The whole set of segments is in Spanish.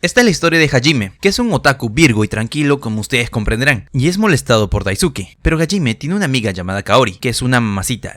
Esta es la historia de Hajime, que es un otaku virgo y tranquilo como ustedes comprenderán, y es molestado por Daisuke. Pero Hajime tiene una amiga llamada Kaori, que es una mamacita.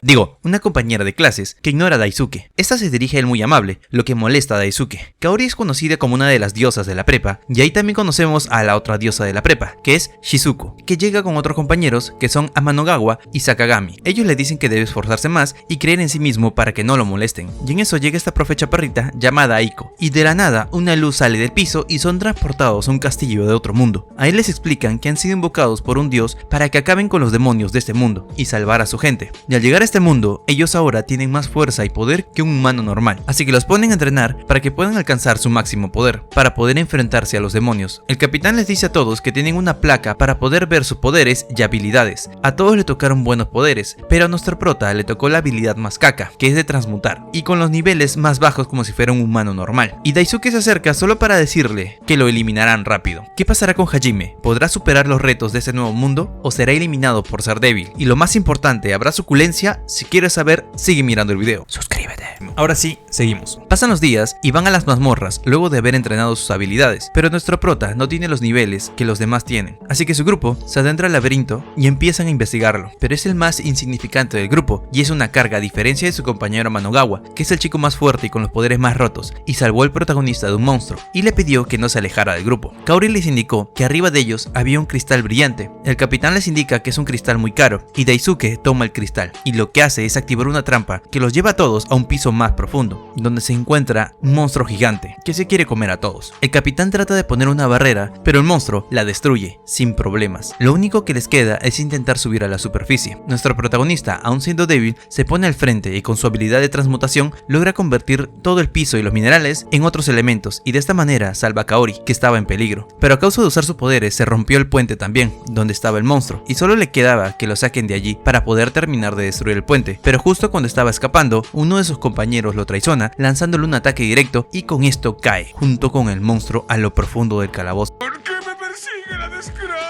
Digo, una compañera de clases que ignora a Daisuke. Esta se dirige a él muy amable, lo que molesta a Daisuke. Kaori es conocida como una de las diosas de la prepa, y ahí también conocemos a la otra diosa de la prepa, que es Shizuku, que llega con otros compañeros que son Amanogawa y Sakagami. Ellos le dicen que debe esforzarse más y creer en sí mismo para que no lo molesten. Y en eso llega esta profe chaparrita llamada Aiko, y de la nada una luz sale del piso y son transportados a un castillo de otro mundo. Ahí les explican que han sido invocados por un dios para que acaben con los demonios de este mundo y salvar a su gente. Y al llegar a este mundo, ellos ahora tienen más fuerza y poder que un humano normal, así que los ponen a entrenar para que puedan alcanzar su máximo poder, para poder enfrentarse a los demonios. El capitán les dice a todos que tienen una placa para poder ver sus poderes y habilidades. A todos le tocaron buenos poderes, pero a nuestro prota le tocó la habilidad más caca, que es de transmutar, y con los niveles más bajos como si fuera un humano normal. Y Daisuke se acerca solo para decirle que lo eliminarán rápido. ¿Qué pasará con Hajime? ¿Podrá superar los retos de este nuevo mundo o será eliminado por ser débil? Y lo más importante, ¿habrá suculencia? Si quieres saber, sigue mirando el video. Suscríbete. Ahora sí, seguimos. Pasan los días y van a las mazmorras luego de haber entrenado sus habilidades, pero nuestro prota no tiene los niveles que los demás tienen, así que su grupo se adentra al laberinto y empiezan a investigarlo, pero es el más insignificante del grupo y es una carga a diferencia de su compañero Amanogawa, que es el chico más fuerte y con los poderes más rotos, y salvó al protagonista de un monstruo, y le pidió que no se alejara del grupo. Kaori les indicó que arriba de ellos había un cristal brillante. El capitán les indica que es un cristal muy caro, y Daisuke toma el cristal, y lo que hace es activar una trampa que los lleva a todos a un piso más profundo, donde se encuentra un monstruo gigante que se quiere comer a todos. El capitán trata de poner una barrera, pero el monstruo la destruye sin problemas. Lo único que les queda es intentar subir a la superficie. Nuestro protagonista, aún siendo débil, se pone al frente y con su habilidad de transmutación logra convertir todo el piso y los minerales en otros elementos, y de esta manera salva a Kaori, que estaba en peligro. Pero a causa de usar sus poderes se rompió el puente también, donde estaba el monstruo, y solo le quedaba que lo saquen de allí para poder terminar de destruir el puente. Pero justo cuando estaba escapando, uno de sus compañeros lo traiciona lanzándole un ataque directo, y con esto cae junto con el monstruo a lo profundo del calabozo. ¿Por qué me persigue la desgracia?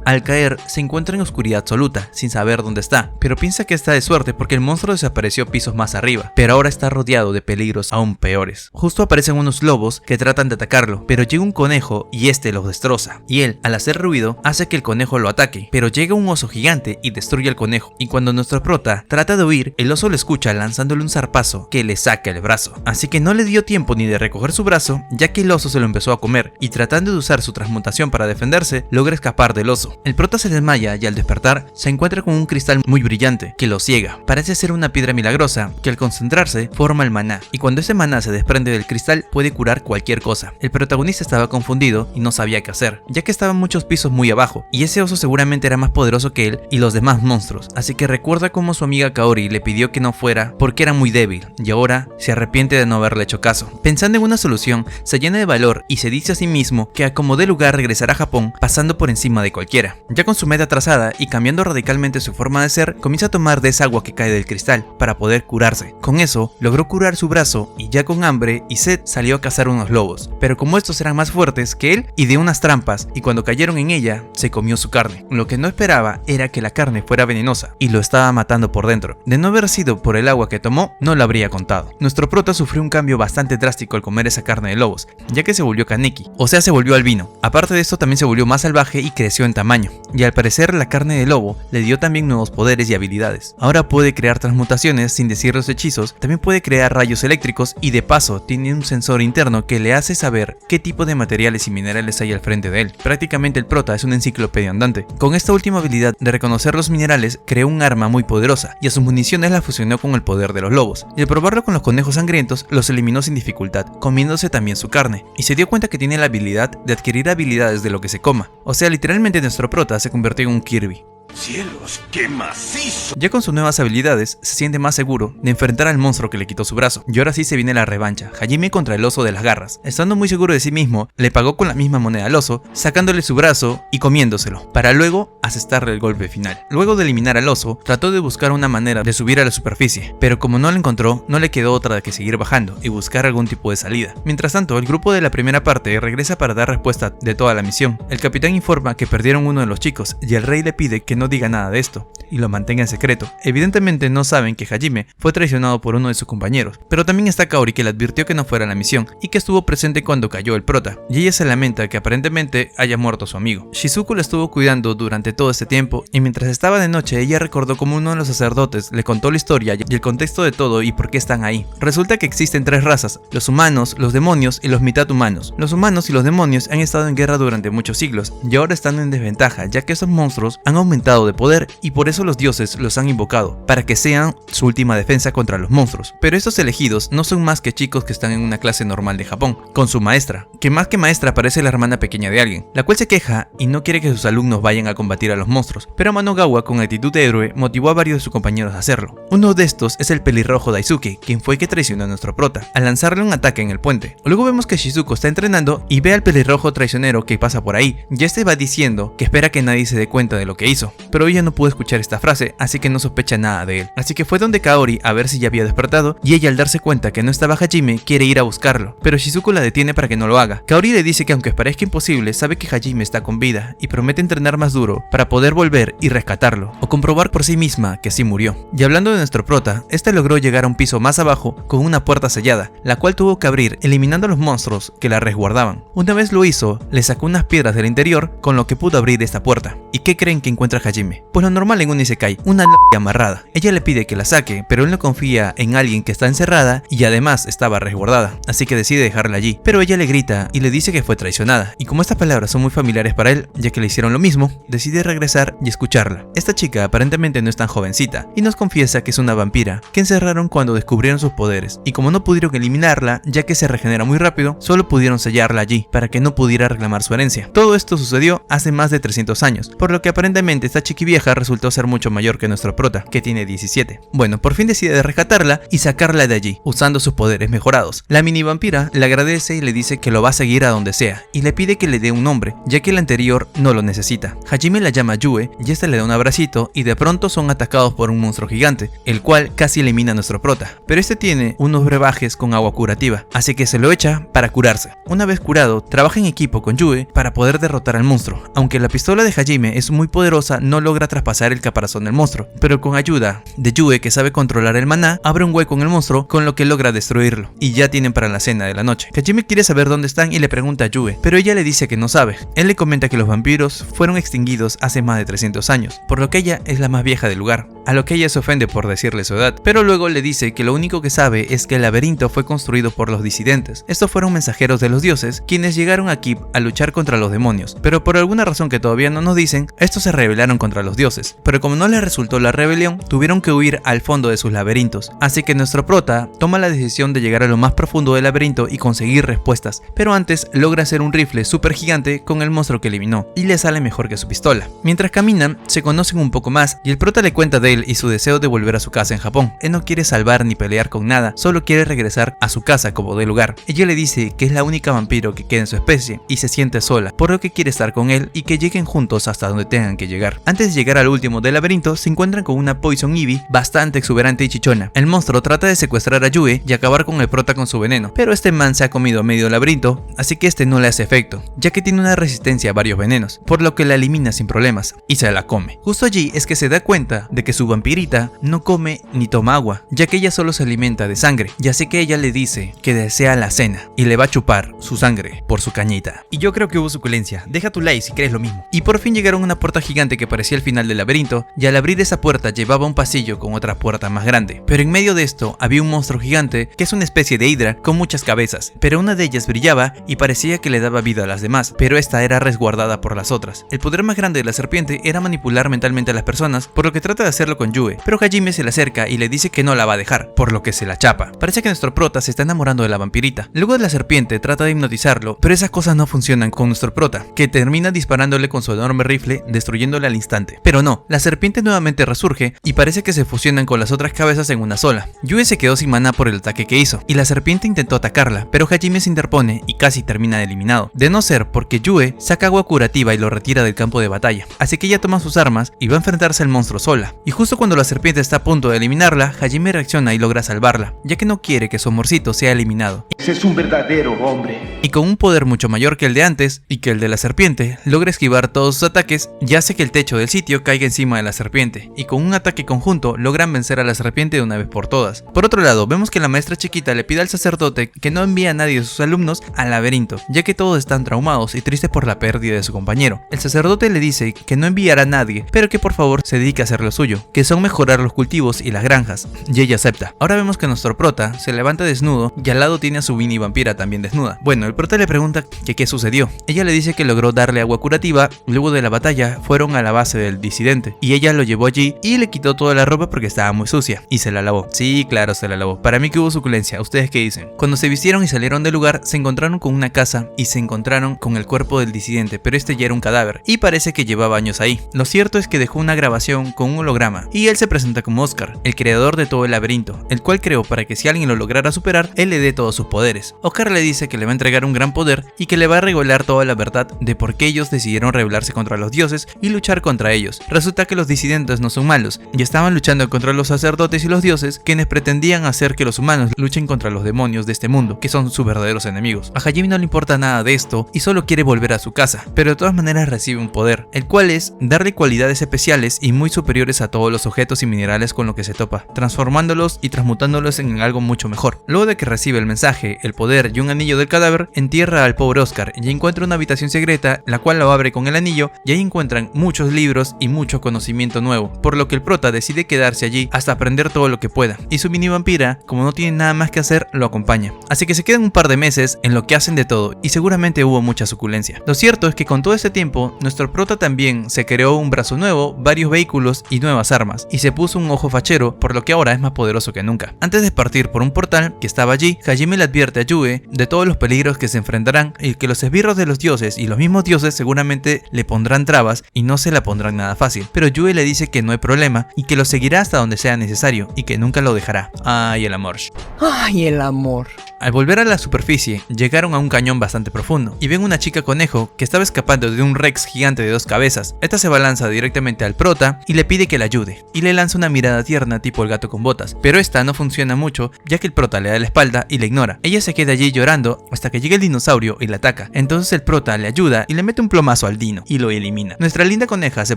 Al caer, se encuentra en oscuridad absoluta, sin saber dónde está, pero piensa que está de suerte porque el monstruo desapareció pisos más arriba, pero ahora está rodeado de peligros aún peores. Justo aparecen unos lobos que tratan de atacarlo, pero llega un conejo y este los destroza, y él, al hacer ruido, hace que el conejo lo ataque, pero llega un oso gigante y destruye al conejo, y cuando nuestro prota trata de huir, el oso lo escucha lanzándole un zarpazo que le saca el brazo, así que no le dio tiempo ni de recoger su brazo, ya que el oso se lo empezó a comer, y tratando de usar su transmutación para defenderse, logra escapar del oso. El prota se desmaya y al despertar se encuentra con un cristal muy brillante que lo ciega. Parece ser una piedra milagrosa que al concentrarse forma el maná, y cuando ese maná se desprende del cristal puede curar cualquier cosa. El protagonista estaba confundido y no sabía qué hacer, ya que estaban muchos pisos muy abajo, y ese oso seguramente era más poderoso que él y los demás monstruos, así que recuerda cómo su amiga Kaori le pidió que no fuera porque era muy débil, y ahora se arrepiente de no haberle hecho caso. Pensando en una solución, se llena de valor y se dice a sí mismo que a como dé lugar regresará a Japón pasando por encima de cualquiera. Ya con su meta trazada y cambiando radicalmente su forma de ser, comienza a tomar de esa agua que cae del cristal para poder curarse. Con eso, logró curar su brazo y ya con hambre y sed salió a cazar unos lobos, pero como estos eran más fuertes que él, ideó unas trampas y cuando cayeron en ella, se comió su carne. Lo que no esperaba era que la carne fuera venenosa y lo estaba matando por dentro. De no haber sido por el agua que tomó, no lo habría contado. Nuestro prota sufrió un cambio bastante drástico al comer esa carne de lobos, ya que se volvió kaneki, o sea se volvió albino. Aparte de esto también se volvió más salvaje y creció en tamaño, y al parecer la carne de lobo le dio también nuevos poderes y habilidades. Ahora puede crear transmutaciones sin decir los hechizos, también puede crear rayos eléctricos y de paso tiene un sensor interno que le hace saber qué tipo de materiales y minerales hay al frente de él. Prácticamente el prota es una enciclopedia andante. Con esta última habilidad de reconocer los minerales creó un arma muy poderosa y a sus municiones la fusionó con el poder de los lobos, y al probarlo con los conejos sangrientos los eliminó sin dificultad, comiéndose también su carne, y se dio cuenta que tiene la habilidad de adquirir habilidades de lo que se coma, o sea literalmente nuestro prota se convirtió en un Kirby. ¡Cielos, qué macizo! Ya con sus nuevas habilidades, se siente más seguro de enfrentar al monstruo que le quitó su brazo. Y ahora sí se viene la revancha, Hajime contra el oso de las garras. Estando muy seguro de sí mismo, le pagó con la misma moneda al oso, sacándole su brazo y comiéndoselo, para luego asestarle el golpe final. Luego de eliminar al oso, trató de buscar una manera de subir a la superficie, pero como no lo encontró, no le quedó otra que seguir bajando y buscar algún tipo de salida. Mientras tanto, el grupo de la primera parte regresa para dar respuesta de toda la misión. El capitán informa que perdieron uno de los chicos y el rey le pide que no diga nada de esto y lo mantenga en secreto. Evidentemente no saben que Hajime fue traicionado por uno de sus compañeros, pero también está Kaori, que le advirtió que no fuera a la misión y que estuvo presente cuando cayó el prota, y ella se lamenta que aparentemente haya muerto su amigo. Shizuku la estuvo cuidando durante todo este tiempo, y mientras estaba de noche ella recordó como uno de los sacerdotes le contó la historia y el contexto de todo y por qué están ahí. Resulta que existen tres razas: los humanos, los demonios y los mitad humanos. Los humanos y los demonios han estado en guerra durante muchos siglos y ahora están en desventaja, ya que esos monstruos han aumentado de poder y por eso los dioses los han invocado, para que sean su última defensa contra los monstruos. Pero estos elegidos no son más que chicos que están en una clase normal de Japón, con su maestra, que más que maestra parece la hermana pequeña de alguien, la cual se queja y no quiere que sus alumnos vayan a combatir a los monstruos, pero Manogawa, con actitud de héroe, motivó a varios de sus compañeros a hacerlo. Uno de estos es el pelirrojo Daisuke, quien fue el que traicionó a nuestro prota, al lanzarle un ataque en el puente. Luego vemos que Shizuko está entrenando y ve al pelirrojo traicionero que pasa por ahí, y este va diciendo que espera que nadie se dé cuenta de lo que hizo, pero ella no pudo escuchar esta frase, así que no sospecha nada de él. Así que fue donde Kaori a ver si ya había despertado, y ella, al darse cuenta que no estaba Hajime, quiere ir a buscarlo, pero Shizuko la detiene para que no lo haga. Kaori le dice que aunque parezca imposible, sabe que Hajime está con vida y promete entrenar más duro para poder volver y rescatarlo, o comprobar por sí misma que sí murió. Y hablando de nuestro prota, este logró llegar a un piso más abajo con una puerta sellada, la cual tuvo que abrir eliminando a los monstruos que la resguardaban. Una vez lo hizo, le sacó unas piedras del interior con lo que pudo abrir esta puerta. ¿Y qué creen que encuentra Hajime? Pues lo normal en un isekai, una amarrada. Ella le pide que la saque, pero él no confía en alguien que está encerrada y además estaba resguardada, así que decide dejarla allí. Pero ella le grita y le dice que fue traicionada, y como estas palabras son muy familiares para él, ya que le hicieron lo mismo, decide regresar y escucharla. Esta chica aparentemente no es tan jovencita y nos confiesa que es una vampira que encerraron cuando descubrieron sus poderes, y como no pudieron eliminarla ya que se regenera muy rápido, solo pudieron sellarla allí para que no pudiera reclamar su herencia. Todo esto sucedió hace más de 300 años, por lo que aparentemente esta chiquivieja resultó ser mucho mayor que nuestro prota, que tiene 17. Bueno, por fin decide rescatarla y sacarla de allí, usando sus poderes mejorados. La mini vampira le agradece y le dice que lo va a seguir a donde sea, y le pide que le dé un nombre, ya que el anterior no lo necesita. Hajime la llama Yue y esta le da un abracito, y de pronto son atacados por un monstruo gigante, el cual casi elimina a nuestro prota, pero este tiene unos brebajes con agua curativa, así que se lo echa para curarse. Una vez curado, trabaja en equipo con Yue para poder derrotar al monstruo. Aunque la pistola de Hajime es muy poderosa, no logra traspasar el caparazón del monstruo, pero con ayuda de Yue, que sabe controlar el maná, abre un hueco en el monstruo, con lo que logra destruirlo, y ya tienen para la cena de la noche. Hajime quiere saber dónde están y le pregunta a Yue, pero ella le dice que no sabe. Él le comenta que los vampiros fueron extinguidos hace más de 300 años, por lo que ella es la más vieja del lugar, a lo que ella se ofende por decirle su edad, pero luego le dice que lo único que sabe es que el laberinto fue construido por los disidentes. Estos fueron mensajeros de los dioses, quienes llegaron aquí a luchar contra los demonios, pero por alguna razón que todavía no nos dicen, estos se rebelaron contra los dioses, pero como no les resultó la rebelión, tuvieron que huir al fondo de sus laberintos, así que nuestro prota toma la decisión de llegar a lo más profundo del laberinto y conseguir respuestas, pero antes logra hacer un rifle súper gigante con el monstruo que eliminó, y le sale mejor que su pistola. Mientras caminan, se conocen un poco más, y el prota le cuenta de él y su deseo de volver a su casa en Japón. Él no quiere salvar ni pelear con nada, solo quiere regresar a su casa como de lugar. Ella le dice que es la única vampiro que queda en su especie y se siente sola, por lo que quiere estar con él y que lleguen juntos hasta donde tengan que llegar. Antes de llegar al último del laberinto, se encuentran con una Poison Ivy bastante exuberante y chichona. El monstruo trata de secuestrar a Yue y acabar con el prota con su veneno, pero este man se ha comido medio laberinto, así que este no le hace efecto, ya que tiene una resistencia a varios venenos, por lo que la elimina sin problemas y se la come. Justo allí es que se da cuenta de que su vampirita no come ni toma agua, ya que ella solo se alimenta de sangre, y así que ella le dice que desea la cena y le va a chupar su sangre por su cañita. Y yo creo que hubo suculencia, deja tu like si crees lo mismo. Y por fin llegaron a una puerta gigante que parecía el final del laberinto, y al abrir esa puerta llevaba un pasillo con otra puerta más grande, pero en medio de esto había un monstruo gigante que es una especie de hidra con muchas cabezas, pero una de ellas brillaba y parecía que le daba vida a las demás, pero esta era resguardada por las otras. El poder más grande de la serpiente era manipular mentalmente a las personas, por lo que trata de hacerlo con Yue, pero Hajime se le acerca y le dice que no la va a dejar, por lo que se la chapa. Parece que nuestro prota se está enamorando de la vampirita. Luego de la serpiente trata de hipnotizarlo, pero esas cosas no funcionan con nuestro prota, que termina disparándole con su enorme rifle, destruyéndole al instante. Pero no, la serpiente nuevamente resurge y parece que se fusionan con las otras cabezas en una sola. Yue se quedó sin maná por el ataque que hizo, y la serpiente intentó atacarla, pero Hajime se interpone y casi termina eliminado, de no ser porque Yue saca agua curativa y lo retira del campo de batalla. Así que ella toma sus armas y va a enfrentarse al monstruo sola, y justo cuando la serpiente está a punto de eliminarla, Hajime reacciona y logra salvarla, ya que no quiere que su amorcito sea eliminado. Ese es un verdadero hombre. Y con un poder mucho mayor que el de antes y que el de la serpiente, logra esquivar todos sus ataques y hace que el techo techo del sitio caiga encima de la serpiente, y con un ataque conjunto logran vencer a la serpiente de una vez por todas. Por otro lado, vemos que la maestra chiquita le pide al sacerdote que no envíe a nadie de sus alumnos al laberinto, ya que todos están traumados y tristes por la pérdida de su compañero. El sacerdote le dice que no enviará a nadie, pero que por favor se dedique a hacer lo suyo, que son mejorar los cultivos y las granjas, y ella acepta. Ahora vemos que nuestro prota se levanta desnudo y al lado tiene a su mini vampira también desnuda. Bueno, el prota le pregunta que qué sucedió. Ella le dice que logró darle agua curativa, luego de la batalla fueron a la base del disidente, y ella lo llevó allí y le quitó toda la ropa porque estaba muy sucia, y se la lavó. Sí, claro, se la lavó. Para mí que hubo suculencia. ¿Ustedes qué dicen? Cuando se vistieron y salieron del lugar, se encontraron con una casa y se encontraron con el cuerpo del disidente, pero este ya era un cadáver, y parece que llevaba años ahí. Lo cierto es que dejó una grabación con un holograma, y él se presenta como Oscar, el creador de todo el laberinto, el cual creó para que si alguien lo lograra superar, él le dé todos sus poderes. Oscar le dice que le va a entregar un gran poder y que le va a revelar toda la verdad de por qué ellos decidieron rebelarse contra los dioses y luchar contra ellos. Resulta que los disidentes no son malos, y estaban luchando contra los sacerdotes y los dioses, quienes pretendían hacer que los humanos luchen contra los demonios de este mundo, que son sus verdaderos enemigos. A Hajime no le importa nada de esto y solo quiere volver a su casa, pero de todas maneras recibe un poder, el cual es darle cualidades especiales y muy superiores a todos los objetos y minerales con los que se topa, transformándolos y transmutándolos en algo mucho mejor. Luego de que recibe el mensaje, el poder y un anillo del cadáver, entierra al pobre Oscar y encuentra una habitación secreta, la cual lo abre con el anillo, y ahí encuentran muchos libros y mucho conocimiento nuevo, por lo que el prota decide quedarse allí hasta aprender todo lo que pueda, y su mini vampira, como no tiene nada más que hacer, lo acompaña. Así que se quedan un par de meses en lo que hacen de todo, y seguramente hubo mucha suculencia. Lo cierto es que con todo este tiempo, nuestro prota también se creó un brazo nuevo, varios vehículos y nuevas armas, y se puso un ojo fachero, por lo que ahora es más poderoso que nunca. Antes de partir por un portal que estaba allí, Hajime le advierte a Yue de todos los peligros que se enfrentarán y que los esbirros de los dioses y los mismos dioses seguramente le pondrán trabas y no se la pondrán nada fácil, pero Yue le dice que no hay problema y que lo seguirá hasta donde sea necesario y que nunca lo dejará. Ay, el amor. Ay, el amor. Al volver a la superficie, llegaron a un cañón bastante profundo y ven una chica conejo que estaba escapando de un rex gigante de 2 cabezas. Esta se balanza directamente al prota y le pide que la ayude, y le lanza una mirada tierna tipo el gato con botas, pero esta no funciona mucho ya que el prota le da la espalda y la ignora. Ella se queda allí llorando hasta que llega el dinosaurio y la ataca. Entonces el prota le ayuda y le mete un plomazo al dino y lo elimina. Nuestra linda coneja se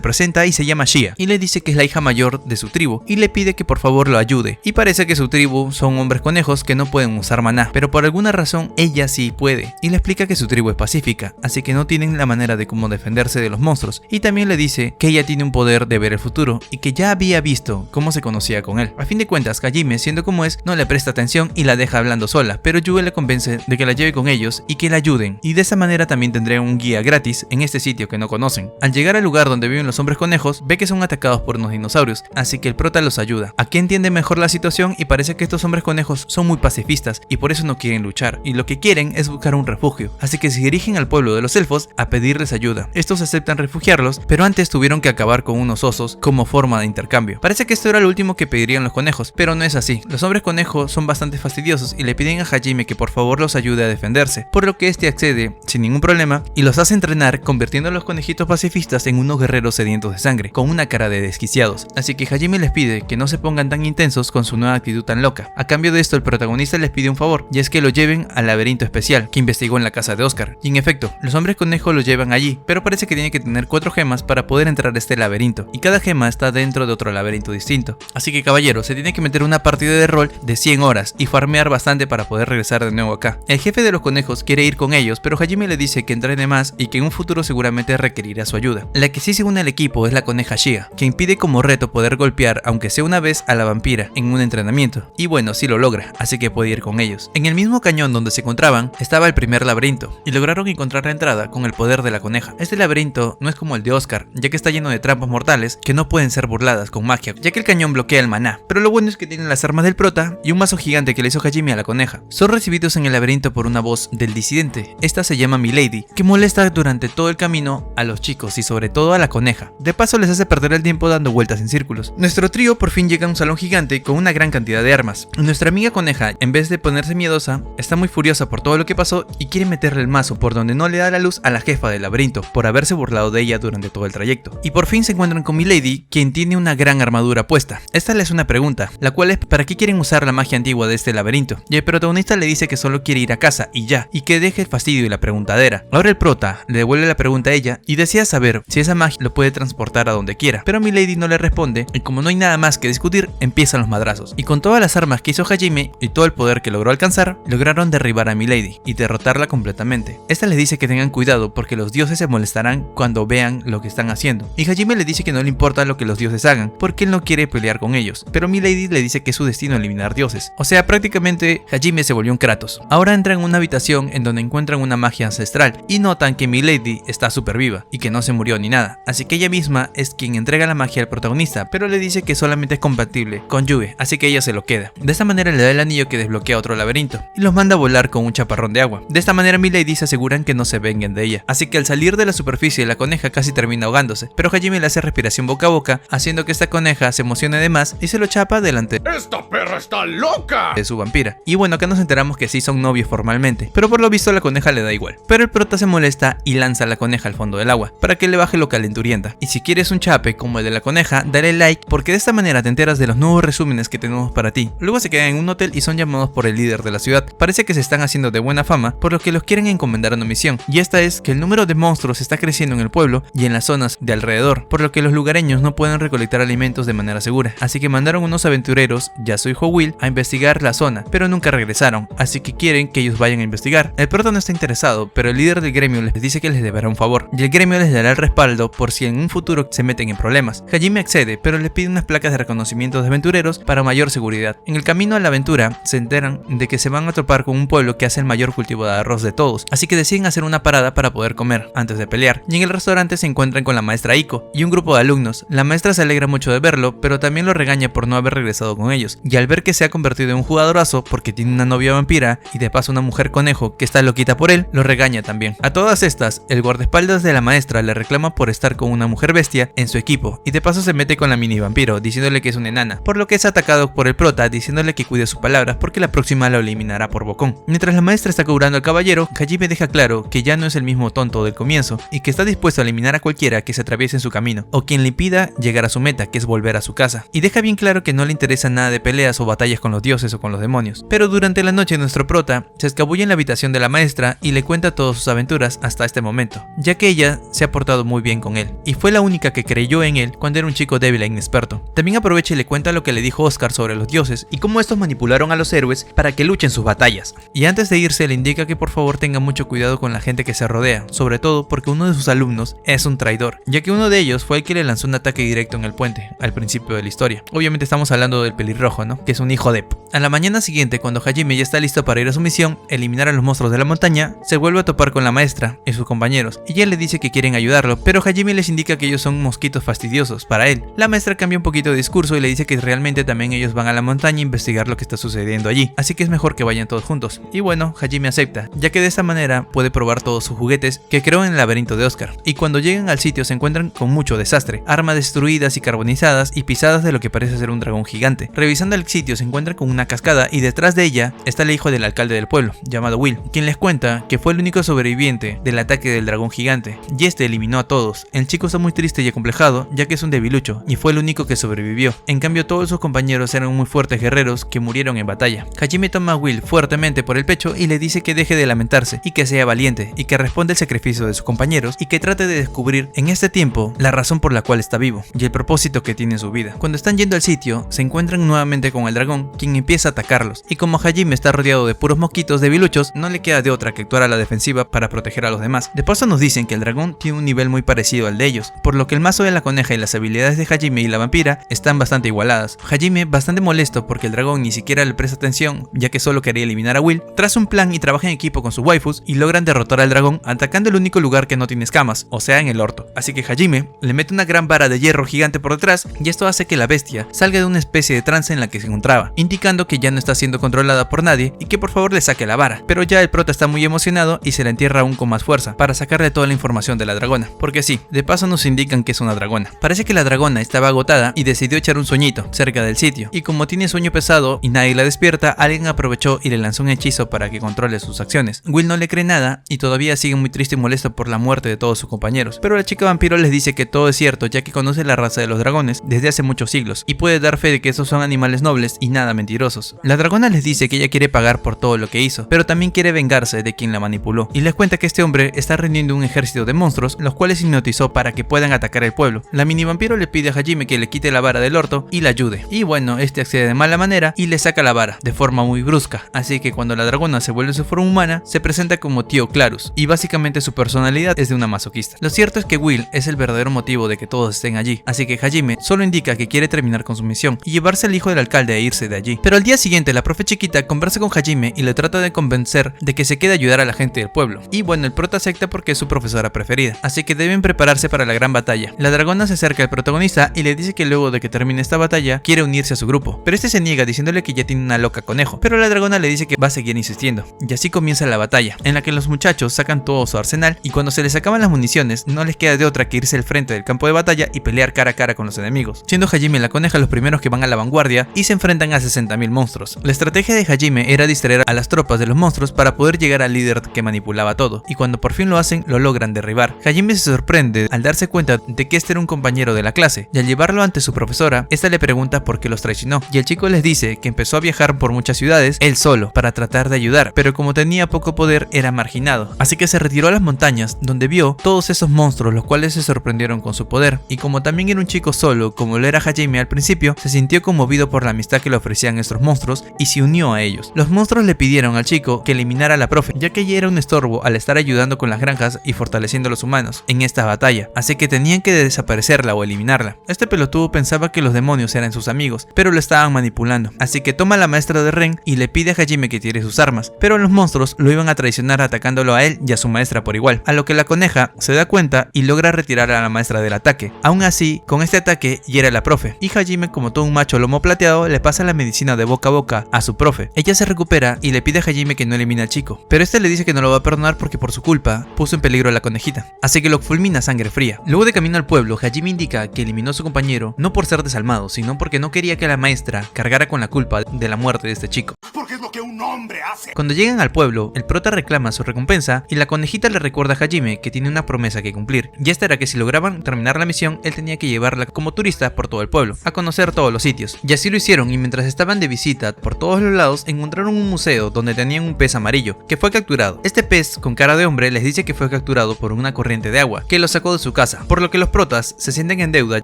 presenta y se llama Shia y le dice que es la hija mayor de su tribu y le pide que por favor lo ayude, y parece que su tribu son hombres conejos que no pueden usar maná, pero por alguna razón ella sí puede, y le explica que su tribu es pacífica, así que no tienen la manera de cómo defenderse de los monstruos, y también le dice que ella tiene un poder de ver el futuro y que ya había visto cómo se conocía con él. A fin de cuentas, Hajime, siendo como es, no le presta atención y la deja hablando sola, pero Yue le convence de que la lleve con ellos y que la ayuden, y de esa manera también tendrá un guía gratis en este sitio que no conocen. Al llegar al lugar donde viven los hombres conejos, ve que son atacados por unos dinosaurios, así que el prota los ayuda. Aquí entiende mejor la situación y parece que estos hombres conejos son muy pacifistas y por eso no quieren luchar, y lo que quieren es buscar un refugio, así que se dirigen al pueblo de los elfos a pedirles ayuda. Estos aceptan refugiarlos, pero antes tuvieron que acabar con unos osos como forma de intercambio. Parece que esto era lo último que pedirían los conejos, pero no es así. Los hombres conejos son bastante fastidiosos y le piden a Hajime que por favor los ayude a defenderse, por lo que este accede sin ningún problema y los hace entrenar, convirtiendo a los conejitos pacifistas en unos guerreros sedientos de sangre, con una cara de desquiciados. Así que Hajime les pide que no se pongan tan intensos con su nueva actitud tan loca. A cambio de esto, el protagonista les pide un favor, y es que lo lleven al laberinto especial que investigó en la casa de Oscar. Y en efecto, los hombres conejos lo llevan allí, pero parece que tiene que tener 4 gemas para poder entrar a este laberinto, y cada gema está dentro de otro laberinto distinto. Así que caballero, se tiene que meter una partida de rol de 100 horas y farmear bastante para poder regresar de nuevo acá. El jefe de los conejos quiere ir con ellos, pero Hajime le dice que entrene más y que en un futuro seguramente requerirá su ayuda. La que sí se une al equipo es la coneja Shia, quien pide como reto poder golpear, aunque sea una vez, a la vampira en un entrenamiento. Y bueno, sí lo logra, así que puede ir con ellos. En el mismo cañón donde se encontraban estaba el primer laberinto, y lograron encontrar la entrada con el poder de la coneja. Este laberinto no es como el de Oscar, ya que está lleno de trampas mortales que no pueden ser burladas con magia, ya que el cañón bloquea el maná, pero lo bueno es que tienen las armas del prota y un mazo gigante que le hizo Hajime a la coneja. Son recibidos en el laberinto por una voz del disidente, esta se llama Milady, que molesta durante todo el camino a los chicos y sobre todo a la coneja. De paso les hace perder el tiempo dando vueltas en círculos. Nuestro trío por fin llega a un salón gigante con una gran cantidad de armas. Nuestra amiga coneja, en vez de ponerse miedosa, miedosa, está muy furiosa por todo lo que pasó y quiere meterle el mazo por donde no le da la luz a la jefa del laberinto por haberse burlado de ella durante todo el trayecto. Y por fin se encuentran con Milady, quien tiene una gran armadura puesta. Esta le hace una pregunta, la cual es ¿para qué quieren usar la magia antigua de este laberinto? Y el protagonista le dice que solo quiere ir a casa y ya, y que deje el fastidio y la preguntadera. Ahora el prota le devuelve la pregunta a ella y desea saber si esa magia lo puede transportar a donde quiera, pero Milady no le responde y como no hay nada más que discutir, empiezan los madrazos. Y con todas las armas que hizo Hajime y todo el poder que logró alcanzar, lograron derribar a Milady y derrotarla completamente. Esta les dice que tengan cuidado porque los dioses se molestarán cuando vean lo que están haciendo. Y Hajime le dice que no le importa lo que los dioses hagan porque él no quiere pelear con ellos, pero Milady le dice que es su destino eliminar dioses. O sea, prácticamente Hajime se volvió un Kratos. Ahora entran en una habitación en donde encuentran una magia ancestral y notan que Milady está súper viva y que no se murió ni nada, así que ella misma es quien entrega la magia al protagonista, pero le dice que solamente es compatible con Yue, así que ella se lo queda. De esta manera le da el anillo que desbloquea otro laberinto y los manda a volar con un chaparrón de agua. De esta manera Milady se aseguran que no se venguen de ella, así que al salir de la superficie la coneja casi termina ahogándose, pero Hajime le hace respiración boca a boca, haciendo que esta coneja se emocione de más y se lo chapa delante ¡Esta perra está loca! de su vampira. Y bueno, acá nos enteramos que sí son novios formalmente, pero por lo visto a la coneja le da igual. Pero el prota se molesta y lanza a la coneja al fondo del agua, para que le baje lo calenturienta. Y si quieres un chape como el de la coneja, dale like, porque de esta manera te enteras de los nuevos resúmenes que tenemos para ti. Luego se quedan en un hotel y son llamados por el líder de la ciudad. Parece que se están haciendo de buena fama, por lo que los quieren encomendar a una misión. Y esta es que el número de monstruos está creciendo en el pueblo y en las zonas de alrededor, por lo que los lugareños no pueden recolectar alimentos de manera segura. Así que mandaron unos aventureros, ya su hijo Will, a investigar la zona, pero nunca regresaron, así que quieren que ellos vayan a investigar. El prota no está interesado, pero el líder del gremio les dice que les deberá un favor, y el gremio les dará el respaldo por si en un futuro se meten en problemas. Hajime accede, pero les pide unas placas de reconocimiento de aventureros para mayor seguridad. En el camino a la aventura, se enteran de que se van a topar con un pueblo que hace el mayor cultivo de arroz de todos, así que deciden hacer una parada para poder comer, antes de pelear. Y en el restaurante se encuentran con la maestra Iko y un grupo de alumnos. La maestra se alegra mucho de verlo, pero también lo regaña por no haber regresado con ellos, y al ver que se ha convertido en un jugadorazo porque tiene una novia vampira y de paso una mujer conejo que está loquita por él, lo regaña también. A todas estas, el guardaespaldas de la maestra le reclama por estar con una mujer bestia en su equipo, y de paso se mete con la mini vampiro diciéndole que es una enana, por lo que es atacado por el prota diciéndole que cuide sus palabras porque la próxima lo eliminará por bocón. Mientras la maestra está cobrando al caballero, Hajime deja claro que ya no es el mismo tonto del comienzo y que está dispuesto a eliminar a cualquiera que se atraviese en su camino o quien le impida llegar a su meta, que es volver a su casa, y deja bien claro que no le interesa nada de peleas o batallas con los dioses o con los demonios. Pero durante la noche nuestro prota se escabulle en la habitación de la maestra y le cuenta todas sus aventuras hasta este momento, ya que ella se ha portado muy bien con él y fue la única que creyó en él cuando era un chico débil e inexperto. También aprovecha y le cuenta lo que le dijo Oscar sobre los dioses y cómo estos manipularon a los héroes para que luchen sus batallas. Y antes de irse le indica que por favor tenga mucho cuidado con la gente que se rodea, sobre todo porque uno de sus alumnos es un traidor, ya que uno de ellos fue el que le lanzó un ataque directo en el puente al principio de la historia. Obviamente estamos hablando del pelirrojo, ¿no? Que es un hijo de... A la mañana siguiente, cuando Hajime ya está listo para ir a su misión, eliminar a los monstruos de la montaña, se vuelve a topar con la maestra y sus compañeros, y ella le dice que quieren ayudarlo, pero Hajime les indica que ellos son mosquitos fastidiosos para él. La maestra cambia un poquito de discurso y le dice que realmente también ellos van a la montaña a investigar lo que está sucediendo allí, así que es mejor que vayan todos juntos. Y bueno, Hajime acepta, ya que de esta manera puede probar todos sus juguetes que creó en el laberinto de Oscar. Y cuando llegan al sitio se encuentran con mucho desastre, armas destruidas y carbonizadas y pisadas de lo que parece ser un dragón gigante. Revisando el sitio se encuentran con una cascada y detrás de ella está el hijo del alcalde del pueblo, llamado Will, quien les cuenta que fue el único sobreviviente del ataque del dragón gigante, y este eliminó a todos. El chico está muy triste y acomplejado, ya que es un debilucho, y fue el único que sobrevivió. En cambio todos sus compañeros eran muy fuertes guerreros que murieron en batalla. Hajime toma a Will fuertemente por el pecho y le dice que deje de lamentarse, y que sea valiente, y que responda el sacrificio de sus compañeros, y que trate de descubrir en este tiempo la razón por la cual está vivo, y el propósito que tiene en su vida. Cuando están yendo al sitio, se encuentran nuevamente con el dragón, quien empieza a atacarlos, y como Hajime está rodeado de puros mosquitos debiluchos, no le queda de otra que actuar a la defensiva para proteger a los demás. De paso nos dicen que el dragón tiene un nivel muy parecido al de ellos, por lo que el mazo de la coneja y las habilidades de Hajime y la vampira están bastante igualadas. Hajime bastante molesto porque el dragón ni siquiera le presta atención, ya que solo quería eliminar a Will, traza un plan y trabaja en equipo con sus waifus y logran derrotar al dragón atacando el único lugar que no tiene escamas, o sea en el orto. Así que Hajime le mete una gran vara de hierro gigante por detrás y esto hace que la bestia salga de una especie de trance en la que se encontraba, indicando que ya no está siendo controlada por nadie y que por favor le saque la vara. Pero ya el prota está muy emocionado y se la entierra aún con más fuerza para sacarle toda la información de la dragona, porque sí, de paso nos indican que es una dragona. Parece que la dragona estaba agotada y decidió echar un sueñito cerca del sitio, y como tiene sueño pesado y nadie la despierta, alguien aprovecha aprovechó y le lanzó un hechizo para que controle sus acciones. Will no le cree nada y todavía sigue muy triste y molesto por la muerte de todos sus compañeros, pero la chica vampiro les dice que todo es cierto, ya que conoce la raza de los dragones desde hace muchos siglos y puede dar fe de que esos son animales nobles y nada mentirosos. La dragona les dice que ella quiere pagar por todo lo que hizo, pero también quiere vengarse de quien la manipuló, y les cuenta que este hombre está reuniendo un ejército de monstruos, los cuales hipnotizó para que puedan atacar el pueblo. La mini vampiro le pide a Hajime que le quite la vara del orto y la ayude, y bueno, este accede de mala manera y le saca la vara, de forma muy brusca, así que cuando la dragona se vuelve su forma humana, se presenta como tío Clarus, y básicamente su personalidad es de una masoquista. Lo cierto es que Will es el verdadero motivo de que todos estén allí, así que Hajime solo indica que quiere terminar con su misión y llevarse al hijo del alcalde a irse de allí. Pero al día siguiente la profe chiquita conversa con Hajime y le trata de convencer de que se quede a ayudar a la gente del pueblo, y bueno, el prota acepta porque es su profesora preferida, así que deben prepararse para la gran batalla. La dragona se acerca al protagonista y le dice que luego de que termine esta batalla quiere unirse a su grupo, pero este se niega diciéndole que ya tiene una loca conejo, pero la dragona le dice que va a seguir insistiendo, y así comienza la batalla, en la que los muchachos sacan todo su arsenal y cuando se les acaban las municiones no les queda de otra que irse al frente del campo de batalla y pelear cara a cara con los enemigos, siendo Hajime y la coneja los primeros que van a la vanguardia y se enfrentan a 60.000 monstruos. La estrategia de Hajime era distraer a las tropas de los monstruos para poder llegar al líder que manipulaba todo, y cuando por fin lo hacen, lo logran derribar. Hajime se sorprende al darse cuenta de que este era un compañero de la clase, y al llevarlo ante su profesora, esta le pregunta por qué los traicionó, y el chico les dice que empezó a viajar por muchas ciudades él solo para tratar de ayudar, pero como tenía poco poder era marginado, así que se retiró a las montañas donde vio todos esos monstruos, los cuales se sorprendieron con su poder, y como también era un chico solo como lo era Hajime al principio, se sintió conmovido por la amistad que le ofrecían estos monstruos y se unió a ellos. Los monstruos le pidieron al chico que eliminara a la profe, ya que ella era un estorbo al estar ayudando con las granjas y fortaleciendo a los humanos en esta batalla, así que tenían que desaparecerla o eliminarla. Este pelotudo pensaba que los demonios eran sus amigos, pero lo estaban manipulando, así que toma a la maestra de Ren y le pide a Hajime que tire sus armas, pero los monstruos lo iban a traicionar atacándolo a él y a su maestra por igual, a lo que la coneja se da cuenta y logra retirar a la maestra del ataque. Aún así, con este ataque hiere a la profe, y Hajime, como todo un macho lomo plateado, le pasa la medicina de boca a boca a su profe. Ella se recupera y le pide a Hajime que no elimine al chico, pero este le dice que no lo va a perdonar porque por su culpa puso en peligro a la conejita, así que lo fulmina a sangre fría. Luego de camino al pueblo, Hajime indica que eliminó a su compañero no por ser desalmado, sino porque no quería que la maestra cargara con la culpa de la muerte de este chico. Porque es lo que un hombre hace. Cuando llegan al pueblo, el prota reclama su recompensa y la conejita le recuerda a Hajime que tiene una promesa que cumplir, y esta era que si lograban terminar la misión, él tenía que llevarla como turista por todo el pueblo, a conocer todos los sitios. Y así lo hicieron, y mientras estaban de visita por todos los lados, encontraron un museo donde tenían un pez amarillo, que fue capturado. Este pez, con cara de hombre, les dice que fue capturado por una corriente de agua, que lo sacó de su casa, por lo que los protas se sienten en deuda,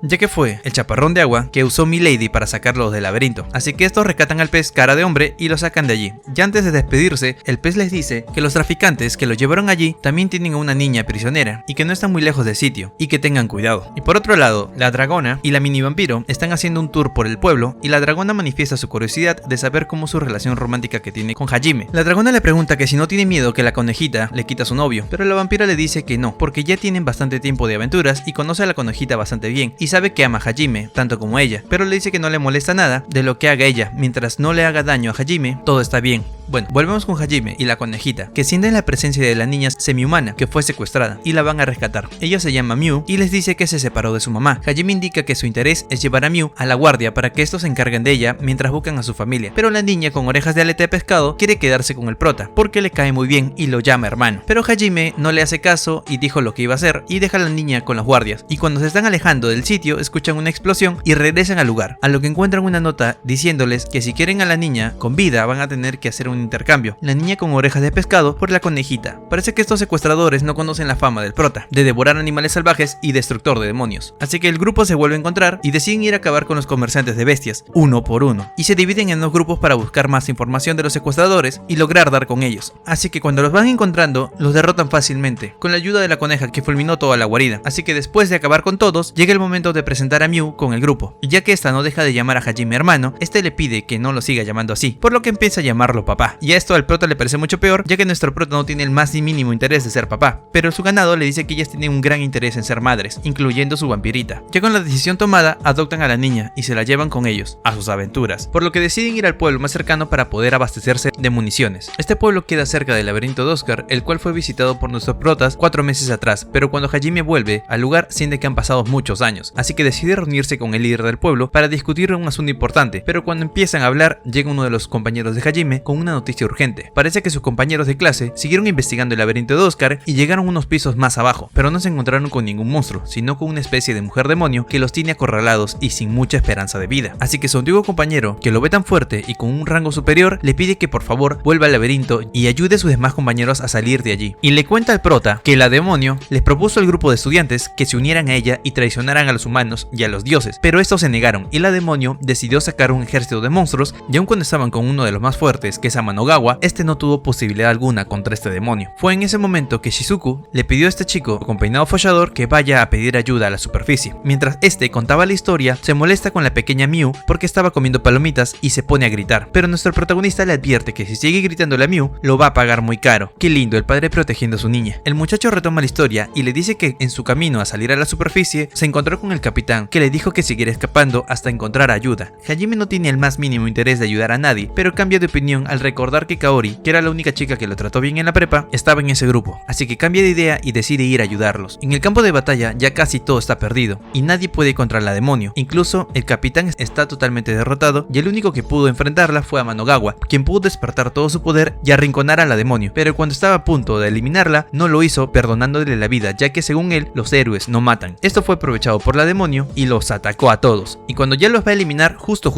ya que fue el chaparrón de agua que usó Milady para sacarlos del laberinto. Así que estos rescatan al pez cara de hombre y lo sacan de allí. Ya antes de despedirse, el pez les dice que los traficantes que lo llevaron allí también tienen a una niña prisionera y que no están muy lejos del sitio y que tengan cuidado. Y por otro lado, la dragona y la mini vampiro están haciendo un tour por el pueblo y la dragona manifiesta su curiosidad de saber cómo su relación romántica que tiene con Hajime. La dragona le pregunta que si no tiene miedo que la conejita le quita a su novio, pero la vampira le dice que no, porque ya tienen bastante tiempo de aventuras y conoce a la conejita bastante bien y sabe que ama a Hajime tanto como ella, pero le dice que no le molesta nada de lo que haga ella, mientras no le haga daño a Hajime, todo está bien. Bueno, volvemos con Hajime y la conejita, que sienten la presencia de la niña semi-humana que fue secuestrada y la van a rescatar. Ella se llama Miu y les dice que se separó de su mamá. Hajime indica que su interés es llevar a Miu a la guardia para que estos se encarguen de ella mientras buscan a su familia, pero la niña con orejas de aleta de pescado quiere quedarse con el prota porque le cae muy bien y lo llama hermano. Pero Hajime no le hace caso y dijo lo que iba a hacer y deja a la niña con los guardias, y cuando se están alejando del sitio escuchan una explosión y regresan al lugar, a lo que encuentran una nota diciéndoles que si quieren a la niña con vida van a tener que hacer un intercambio, la niña con orejas de pescado por la conejita. Parece que estos secuestradores no conocen la fama del prota, de devorar animales salvajes y destructor de demonios, así que el grupo se vuelve a encontrar y deciden ir a acabar con los comerciantes de bestias, uno por uno, y se dividen en dos grupos para buscar más información de los secuestradores y lograr dar con ellos, así que cuando los van encontrando, los derrotan fácilmente, con la ayuda de la coneja que fulminó toda la guarida, así que después de acabar con todos, llega el momento de presentar a Miu con el grupo, y ya que esta no deja de llamar a Hajime hermano, este le pide que no lo siga llamando así, por lo que empieza a llamarlo papá, y a esto al prota le parece mucho peor, ya que nuestro prota no tiene el más ni mínimo interés de ser papá, pero su ganado le dice que ellas tienen un gran interés en ser madres, incluyendo su vampirita. Ya con la decisión tomada, adoptan a la niña y se la llevan con ellos, a sus aventuras, por lo que deciden ir al pueblo más cercano para poder abastecerse de municiones. Este pueblo queda cerca del laberinto de Oscar, el cual fue visitado por nuestros protas 4 meses atrás, pero cuando Hajime vuelve al lugar siente que han pasado muchos años, así que decide reunirse con el líder del pueblo para discutir un asunto importante, pero cuando empiezan a hablar, llega uno de los compañeros de Hajime con una noticia urgente. Parece que sus compañeros de clase siguieron investigando el laberinto de Oscar y llegaron unos pisos más abajo, pero no se encontraron con ningún monstruo, sino con una especie de mujer demonio que los tiene acorralados y sin mucha esperanza de vida. Así que su antiguo compañero, que lo ve tan fuerte y con un rango superior, le pide que por favor vuelva al laberinto y ayude a sus demás compañeros a salir de allí. Y le cuenta al prota que la demonio les propuso al grupo de estudiantes que se unieran a ella y traicionaran a los humanos y a los dioses, pero estos se negaron y la demonio decidió sacar un ejército de monstruos, y aun cuando estaban con uno de los más fuertes, que es Amanogawa, este no tuvo posibilidad alguna contra este demonio. Fue en ese momento que Shizuku le pidió a este chico con peinado follador que vaya a pedir ayuda a la superficie. Mientras este contaba la historia, se molesta con la pequeña Miu porque estaba comiendo palomitas y se pone a gritar, pero nuestro protagonista le advierte que si sigue gritándole a Miu, lo va a pagar muy caro. Qué lindo, el padre protegiendo a su niña. El muchacho retoma la historia y le dice que en su camino a salir a la superficie se encontró con el capitán, que le dijo que siguiera escapando hasta encontrar ayuda. Hajime no tiene el más mínimo interés de ayudar a nadie, pero cambia de opinión al recordar que Kaori, que era la única chica que lo trató bien en la prepa, estaba en ese grupo, así que cambia de idea y decide ir a ayudarlos. En el campo de batalla ya casi todo está perdido y nadie puede contra la demonio, incluso el capitán está totalmente derrotado y el único que pudo enfrentarla fue Amanogawa, quien pudo despertar todo su poder y arrinconar a la demonio, pero cuando estaba a punto de eliminarla no lo hizo perdonándole la vida, ya que según él los héroes no matan. Esto fue aprovechado por la demonio y los atacó a todos, y cuando ya los va a eliminar justo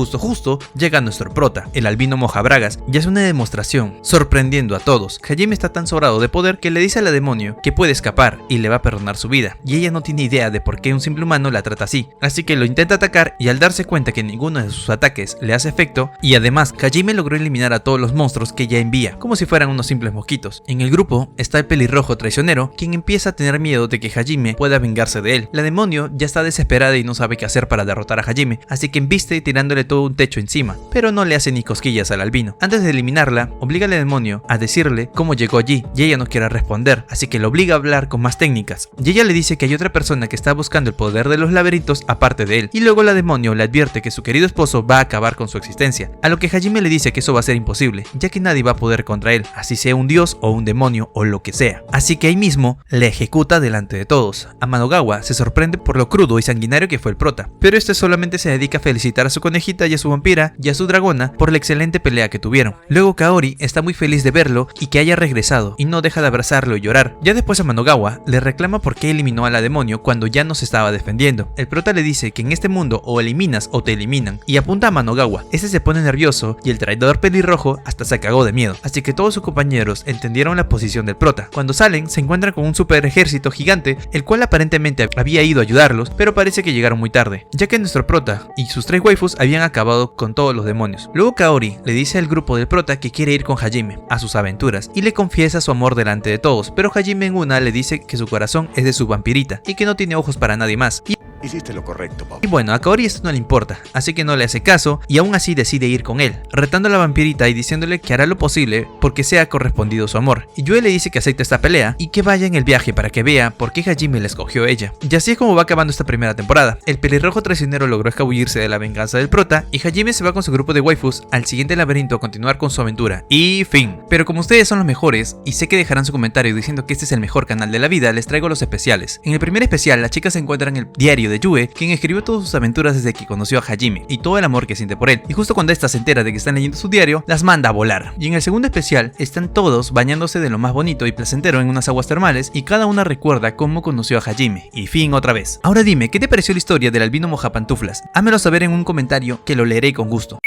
llega nuestro prota, el albino mojabragas, y hace una demostración sorprendiendo a todos. Hajime está tan sobrado de poder que le dice a la demonio que puede escapar y le va a perdonar su vida, y ella no tiene idea de por qué un simple humano la trata así, así que lo intenta atacar y al darse cuenta que ninguno de sus ataques le hace efecto, y además Hajime logró eliminar a todos los monstruos que ella envía, como si fueran unos simples mosquitos. En el grupo está el pelirrojo traicionero, quien empieza a tener miedo de que Hajime pueda vengarse de él. La demonio ya está desesperada y no sabe qué hacer para derrotar a Hajime, así que embiste tirándole todo un techo encima, pero no le hace ni cosquillas al albino. Antes de eliminarla, obliga al demonio a decirle cómo llegó allí, y ella no quiere responder, así que lo obliga a hablar con más técnicas, y ella le dice que hay otra persona que está buscando el poder de los laberintos aparte de él, y luego la demonio le advierte que su querido esposo va a acabar con su existencia, a lo que Hajime le dice que eso va a ser imposible, ya que nadie va a poder contra él, así sea un dios o un demonio o lo que sea, así que ahí mismo le ejecuta delante de todos. Amanogawa se sorprende por lo crudo y sanguinario que fue el prota, pero este solamente se dedica a felicitar a su conejita y a su vampira y a su dragona por la excelente pelea que tuvieron. Luego Kaori está muy feliz de verlo y que haya regresado, y no deja de abrazarlo y llorar. Ya después Amanogawa le reclama por qué eliminó a la demonio cuando ya no se estaba defendiendo. El prota le dice que en este mundo o eliminas o te eliminan, y apunta a Amanogawa. Este se pone nervioso y el traidor pelirrojo hasta se cagó de miedo, así que todos sus compañeros entendieron la posición del prota. Cuando salen se encuentran con un super ejército gigante, el cual aparentemente había ido a ayudarlos, pero parece que llegaron muy tarde, ya que nuestro prota y sus 3 waifus habían acabado con todos los demonios. Luego Kaori le dice al grupo del prota que quiere ir con Hajime a sus aventuras y le confiesa su amor delante de todos, pero Hajime en una le dice que su corazón es de su vampirita y que no tiene ojos para nadie más. Hiciste lo correcto, Bob. Y bueno, a Kaori esto no le importa, así que no le hace caso y aún así decide ir con él, retando a la vampirita y diciéndole que hará lo posible porque sea correspondido su amor. Y Yue le dice que acepte esta pelea y que vaya en el viaje para que vea por qué Hajime la escogió ella. Y así es como va acabando esta primera temporada. El pelirrojo traicionero logró escabullirse de la venganza del prota y Hajime se va con su grupo de waifus al siguiente laberinto a continuar con su aventura. Y fin. Pero como ustedes son los mejores y sé que dejarán su comentario diciendo que este es el mejor canal de la vida, les traigo los especiales. En el primer especial, la chica se encuentra en el diario de Yue, quien escribió todas sus aventuras desde que conoció a Hajime y todo el amor que siente por él, y justo cuando esta se entera de que están leyendo su diario, las manda a volar. Y en el segundo especial están todos bañándose de lo más bonito y placentero en unas aguas termales y cada una recuerda cómo conoció a Hajime. Y fin otra vez. Ahora dime, ¿qué te pareció la historia del albino mojapantuflas? Házmelo saber en un comentario que lo leeré con gusto.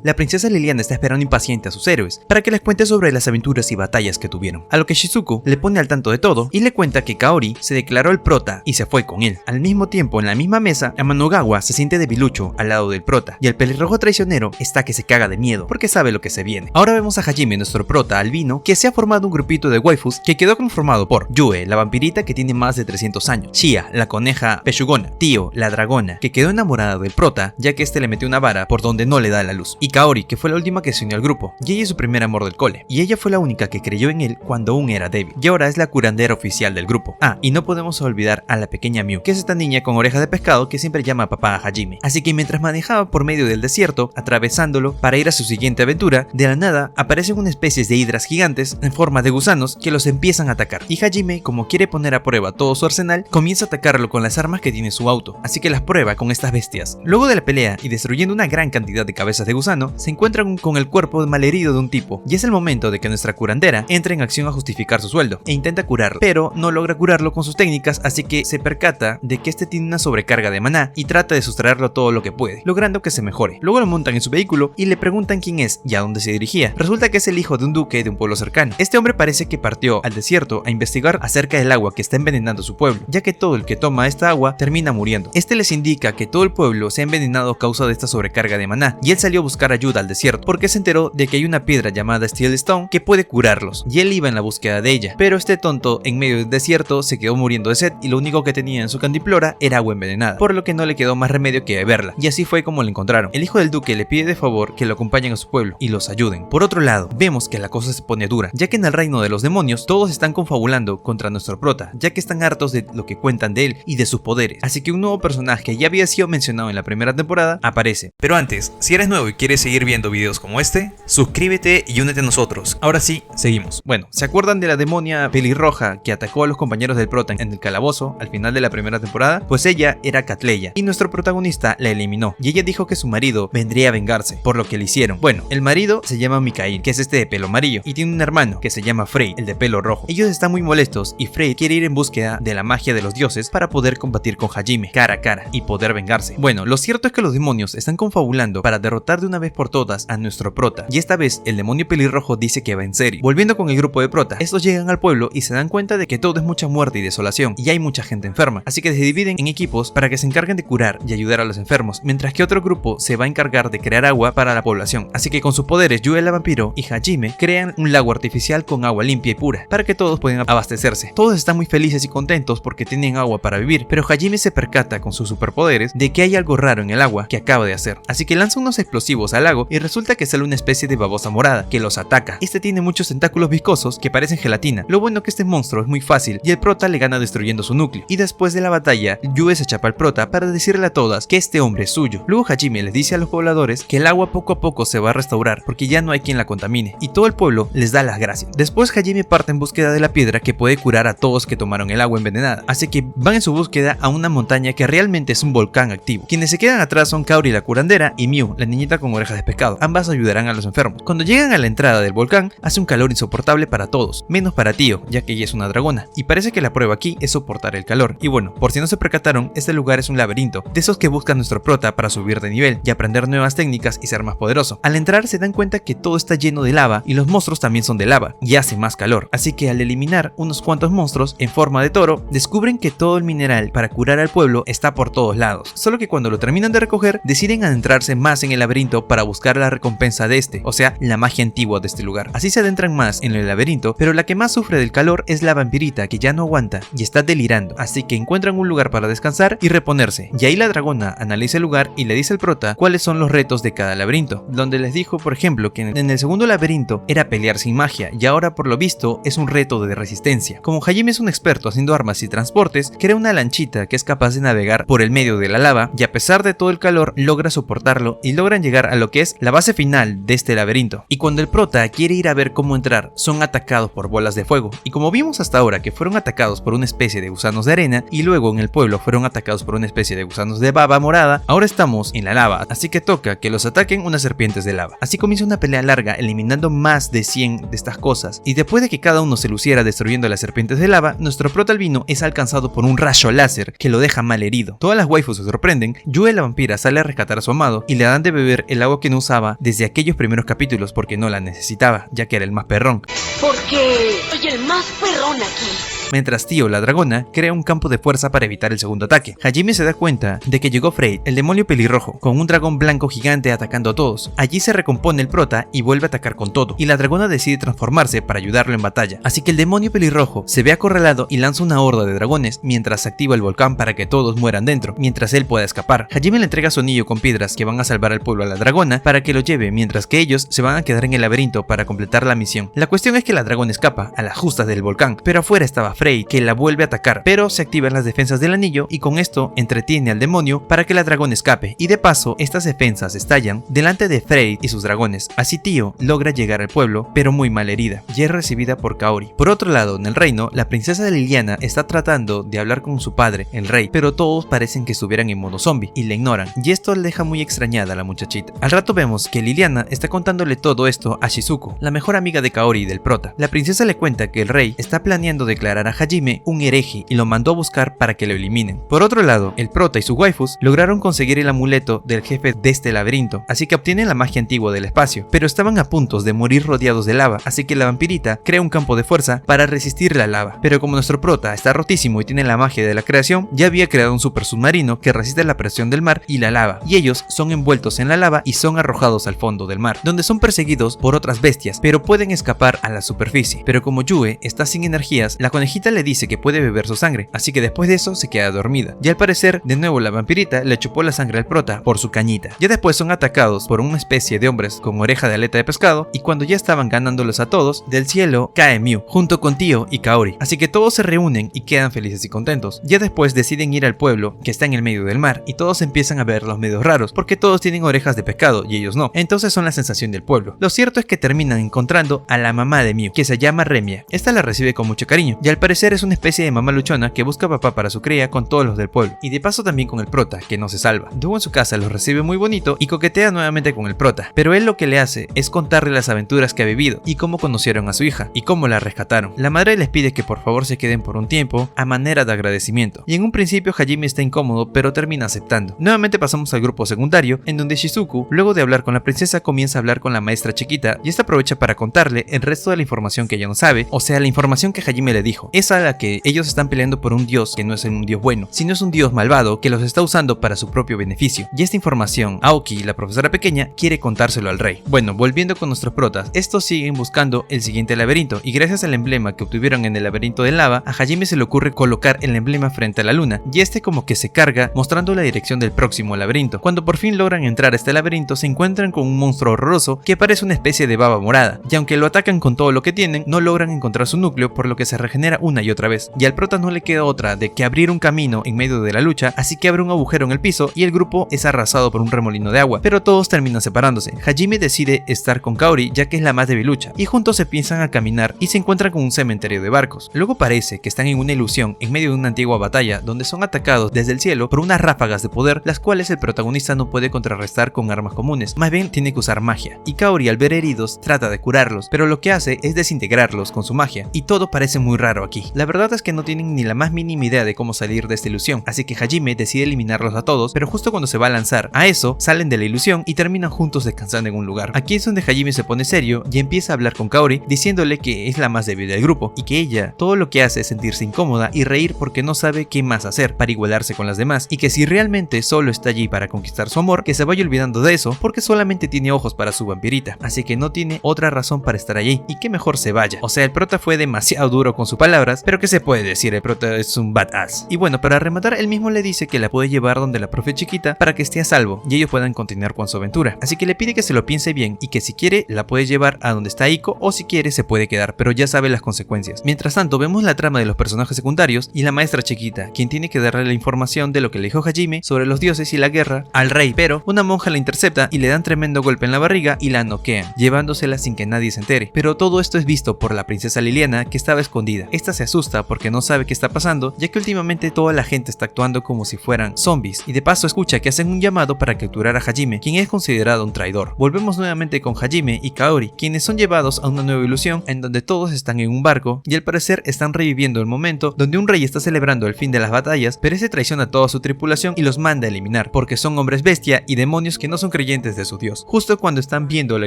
La princesa Liliana está esperando impaciente a sus héroes para que les cuente sobre las aventuras y batallas que tuvieron, a lo que Shizuku le pone al tanto de todo y le cuenta que Kaori se declaró el prota y se fue con él. Al mismo tiempo, en la misma mesa, Amanogawa se siente debilucho al lado del prota y el pelirrojo traicionero está que se caga de miedo porque sabe lo que se viene. Ahora vemos a Hajime, nuestro prota albino, que se ha formado un grupito de waifus que quedó conformado por Yue, la vampirita que tiene más de 300 años, Shia, la coneja pechugona, Tio, la dragona, que quedó enamorada del prota ya que este le metió una vara por donde no le da la luz, y Kaori, que fue la última que se unió al grupo, y ella es su primer amor del cole, y ella fue la única que creyó en él cuando aún era débil, y ahora es la curandera oficial del grupo. Ah, y no podemos olvidar a la pequeña Miu, que es esta niña con orejas de pescado que siempre llama a papá a Hajime. Así que mientras manejaba por medio del desierto, atravesándolo para ir a su siguiente aventura, de la nada aparecen una especie de hidras gigantes en forma de gusanos que los empiezan a atacar, y Hajime, como quiere poner a prueba todo su arsenal, comienza a atacarlo con las armas que tiene su auto, así que las prueba con estas bestias. Luego de la pelea y destruyendo una gran cantidad de cabezas de gusano, sótano se encuentran con el cuerpo malherido de un tipo, y es el momento de que nuestra curandera entra en acción a justificar su sueldo e intenta curarlo, pero no logra curarlo con sus técnicas, así que se percata de que este tiene una sobrecarga de maná y trata de sustraerlo todo lo que puede, logrando que se mejore. Luego lo montan en su vehículo y le preguntan quién es y a dónde se dirigía. Resulta que es el hijo de un duque de un pueblo cercano. Este hombre parece que partió al desierto a investigar acerca del agua que está envenenando su pueblo, ya que todo el que toma esta agua termina muriendo. Este les indica que todo el pueblo se ha envenenado a causa de esta sobrecarga de maná, y él salió a buscar ayuda al desierto porque se enteró de que hay una piedra llamada Steel Stone que puede curarlos, y él iba en la búsqueda de ella. Pero este tonto en medio del desierto se quedó muriendo de sed y lo único que tenía en su cantimplora era agua envenenada, por lo que no le quedó más remedio que beberla, y así fue como la encontraron. El hijo del duque le pide de favor que lo acompañen a su pueblo y los ayuden. Por otro lado, vemos que la cosa se pone dura, ya que en el reino de los demonios todos están confabulando contra nuestro prota, ya que están hartos de lo que cuentan de él y de sus poderes, así que un nuevo personaje que ya había sido mencionado en la primera temporada aparece. Pero antes, si eres nuevo y quieres seguir viendo videos como este, suscríbete y únete a nosotros. Ahora sí, seguimos. Bueno, ¿se acuerdan de la demonia pelirroja que atacó a los compañeros del prota en el calabozo al final de la primera temporada? Pues ella era Catleya, y nuestro protagonista la eliminó, y ella dijo que su marido vendría a vengarse por lo que le hicieron. Bueno, el marido se llama Mikael, que es este de pelo amarillo, y tiene un hermano que se llama Frey, el de pelo rojo. Ellos están muy molestos y Frey quiere ir en búsqueda de la magia de los dioses para poder combatir con Hajime cara a cara y poder vengarse. Bueno, lo cierto es que los demonios están confabulando para derrotar de una vez por todas a nuestro prota, y esta vez el demonio pelirrojo dice que va en serio. Volviendo con el grupo de prota, estos llegan al pueblo y se dan cuenta de que todo es mucha muerte y desolación, y hay mucha gente enferma, así que se dividen en equipos para que se encarguen de curar y ayudar a los enfermos, mientras que otro grupo se va a encargar de crear agua para la población. Así que con sus poderes, Yue la vampiro y Hajime crean un lago artificial con agua limpia y pura, para que todos puedan abastecerse. Todos están muy felices y contentos porque tienen agua para vivir, pero Hajime se percata con sus superpoderes de que hay algo raro en el agua que acaba de hacer, así que lanza unos explosivos al lago y resulta que sale una especie de babosa morada que los ataca. Este tiene muchos tentáculos viscosos que parecen gelatina. Lo bueno que este monstruo es muy fácil y el prota le gana destruyendo su núcleo, y después de la batalla, Yue se chapa al prota para decirle a todas que este hombre es suyo. Luego Hajime les dice a los pobladores que el agua poco a poco se va a restaurar porque ya no hay quien la contamine, y todo el pueblo les da las gracias. Después Hajime parte en búsqueda de la piedra que puede curar a todos que tomaron el agua envenenada, así que van en su búsqueda a una montaña que realmente es un volcán activo. Quienes se quedan atrás son Kaori la curandera y Miu, la niñita con orejas de pescado. Ambas ayudarán a los enfermos. Cuando llegan a la entrada del volcán, hace un calor insoportable para todos, menos para Tio, ya que ella es una dragona, y parece que la prueba aquí es soportar el calor. Y bueno, por si no se percataron, este lugar es un laberinto, de esos que busca nuestro prota para subir de nivel y aprender nuevas técnicas y ser más poderoso. Al entrar se dan cuenta que todo está lleno de lava y los monstruos también son de lava, y hace más calor, así que al eliminar unos cuantos monstruos en forma de toro, descubren que todo el mineral para curar al pueblo está por todos lados, solo que cuando lo terminan de recoger, deciden adentrarse más en el laberinto para buscar la recompensa de este, o sea, la magia antigua de este lugar. Así se adentran más en el laberinto, pero la que más sufre del calor es la vampirita, que ya no aguanta y está delirando, así que encuentran un lugar para descansar y reponerse, y ahí la dragona analiza el lugar y le dice al prota cuáles son los retos de cada laberinto, donde les dijo por ejemplo que en el segundo laberinto era pelear sin magia, y ahora por lo visto es un reto de resistencia. Como Hajime es un experto haciendo armas y transportes, crea una lanchita que es capaz de navegar por el medio de la lava, y a pesar de todo el calor logra soportarlo y logran llegar a lo que es la base final de este laberinto. Y cuando el prota quiere ir a ver cómo entrar, son atacados por bolas de fuego, y como vimos hasta ahora que fueron atacados por una especie de gusanos de arena y luego en el pueblo fueron atacados por una especie de gusanos de baba morada, ahora estamos en la lava, así que toca que los ataquen unas serpientes de lava. Así comienza una pelea larga eliminando más de 100 de estas cosas, y después de que cada uno se luciera destruyendo las serpientes de lava, nuestro prota albino es alcanzado por un rayo láser que lo deja mal herido. Todas las waifus se sorprenden, Yue la vampira sale a rescatar a su amado y le dan de beber el agua que no usaba desde aquellos primeros capítulos porque no la necesitaba, ya que era el más perrón. Porque soy el más perrón aquí. Mientras Tio, la dragona, crea un campo de fuerza para evitar el segundo ataque. Hajime se da cuenta de que llegó Frey, el demonio pelirrojo, con un dragón blanco gigante atacando a todos. Allí se recompone el prota y vuelve a atacar con todo, y la dragona decide transformarse para ayudarlo en batalla. Así que el demonio pelirrojo se ve acorralado y lanza una horda de dragones mientras se activa el volcán para que todos mueran dentro, mientras él pueda escapar. Hajime le entrega su anillo con piedras que van a salvar al pueblo a la dragona para que lo lleve, mientras que ellos se van a quedar en el laberinto para completar la misión. La cuestión es que la dragona escapa a las justas del volcán, pero afuera estaba Frey Frey que la vuelve a atacar, pero se activan las defensas del anillo y con esto entretiene al demonio para que la dragón escape, y de paso estas defensas estallan delante de Frey y sus dragones. Así Tio logra llegar al pueblo, pero muy mal herida, y es recibida por Kaori. Por otro lado, en el reino, la princesa Liliana está tratando de hablar con su padre, el rey, pero todos parecen que estuvieran en modo zombie y le ignoran, y esto le deja muy extrañada a la muchachita. Al rato vemos que Liliana está contándole todo esto a Shizuku, la mejor amiga de Kaori y del prota. La princesa le cuenta que el rey está planeando declarar a Hajime un hereje y lo mandó a buscar para que lo eliminen. Por otro lado, el prota y su waifus lograron conseguir el amuleto del jefe de este laberinto, así que obtienen la magia antigua del espacio, pero estaban a punto de morir rodeados de lava, así que la vampirita crea un campo de fuerza para resistir la lava. Pero como nuestro prota está rotísimo y tiene la magia de la creación, ya había creado un super submarino que resiste la presión del mar y la lava, y ellos son envueltos en la lava y son arrojados al fondo del mar, donde son perseguidos por otras bestias, pero pueden escapar a la superficie. Pero como Yue está sin energías, la conejita le dice que puede beber su sangre, así que después de eso se queda dormida. Y al parecer, de nuevo la vampirita le chupó la sangre al prota por su cañita. Ya después son atacados por una especie de hombres con oreja de aleta de pescado, y cuando ya estaban ganándolos a todos, del cielo cae Miu, junto con Tio y Kaori. Así que todos se reúnen y quedan felices y contentos. Ya después deciden ir al pueblo, que está en el medio del mar, y todos empiezan a verlos medio raros, porque todos tienen orejas de pescado y ellos no. Entonces son la sensación del pueblo. Lo cierto es que terminan encontrando a la mamá de Miu, que se llama Remia. Esta la recibe con mucho cariño, y al parecer es una especie de mamá luchona que busca papá para su cría con todos los del pueblo, y de paso también con el prota, que no se salva. Duo en su casa los recibe muy bonito y coquetea nuevamente con el prota, pero él lo que le hace es contarle las aventuras que ha vivido y cómo conocieron a su hija y cómo la rescataron. La madre les pide que por favor se queden por un tiempo a manera de agradecimiento, y en un principio Hajime está incómodo pero termina aceptando. Nuevamente pasamos al grupo secundario, en donde Shizuku, luego de hablar con la princesa, comienza a hablar con la maestra chiquita, y esta aprovecha para contarle el resto de la información que ella no sabe, o sea, la información que Hajime le dijo. Es a la que ellos están peleando por un dios que no es un dios bueno, sino es un dios malvado que los está usando para su propio beneficio, y esta información Aoki, la profesora pequeña, quiere contárselo al rey. Bueno, volviendo con nuestros protas, estos siguen buscando el siguiente laberinto, y gracias al emblema que obtuvieron en el laberinto de lava, a Hajime se le ocurre colocar el emblema frente a la luna, y este como que se carga mostrando la dirección del próximo laberinto. Cuando por fin logran entrar a este laberinto, se encuentran con un monstruo horroroso que parece una especie de baba morada, y aunque lo atacan con todo lo que tienen, no logran encontrar su núcleo, por lo que se regenera una y otra vez, y al prota no le queda otra de que abrir un camino en medio de la lucha, así que abre un agujero en el piso y el grupo es arrasado por un remolino de agua, pero todos terminan separándose. Hajime decide estar con Kaori ya que es la más debilucha, y juntos se empiezan a caminar y se encuentran con un cementerio de barcos. Luego parece que están en una ilusión en medio de una antigua batalla donde son atacados desde el cielo por unas ráfagas de poder, las cuales el protagonista no puede contrarrestar con armas comunes, más bien tiene que usar magia, y Kaori al ver heridos trata de curarlos, pero lo que hace es desintegrarlos con su magia, y todo parece muy raro aquí. La verdad es que no tienen ni la más mínima idea de cómo salir de esta ilusión, así que Hajime decide eliminarlos a todos, pero justo cuando se va a lanzar a eso, salen de la ilusión y terminan juntos descansando en un lugar. Aquí es donde Hajime se pone serio y empieza a hablar con Kaori, diciéndole que es la más débil del grupo, y que ella todo lo que hace es sentirse incómoda y reír porque no sabe qué más hacer para igualarse con las demás, y que si realmente solo está allí para conquistar su amor, que se vaya olvidando de eso porque solamente tiene ojos para su vampirita, así que no tiene otra razón para estar allí, y que mejor se vaya. O sea, el prota fue demasiado duro con sus palabras, pero ¿qué se puede decir? El prota es un badass. Y bueno, para rematar, él mismo le dice que la puede llevar donde la profe chiquita para que esté a salvo y ellos puedan continuar con su aventura, así que le pide que se lo piense bien y que si quiere la puede llevar a donde está Iko, o si quiere se puede quedar, pero ya sabe las consecuencias. Mientras tanto vemos la trama de los personajes secundarios y la maestra chiquita, quien tiene que darle la información de lo que le dijo Hajime sobre los dioses y la guerra al rey, pero una monja la intercepta y le dan tremendo golpe en la barriga y la noquean, llevándosela sin que nadie se entere. Pero todo esto es visto por la princesa Liliana, que estaba escondida. Esta se asusta porque no sabe qué está pasando, ya que últimamente toda la gente está actuando como si fueran zombies, y de paso escucha que hacen un llamado para capturar a Hajime, quien es considerado un traidor. Volvemos nuevamente con Hajime y Kaori, quienes son llevados a una nueva ilusión en donde todos están en un barco y al parecer están reviviendo el momento donde un rey está celebrando el fin de las batallas, pero ese traiciona a toda su tripulación y los manda a eliminar, porque son hombres bestia y demonios que no son creyentes de su dios. Justo cuando están viendo la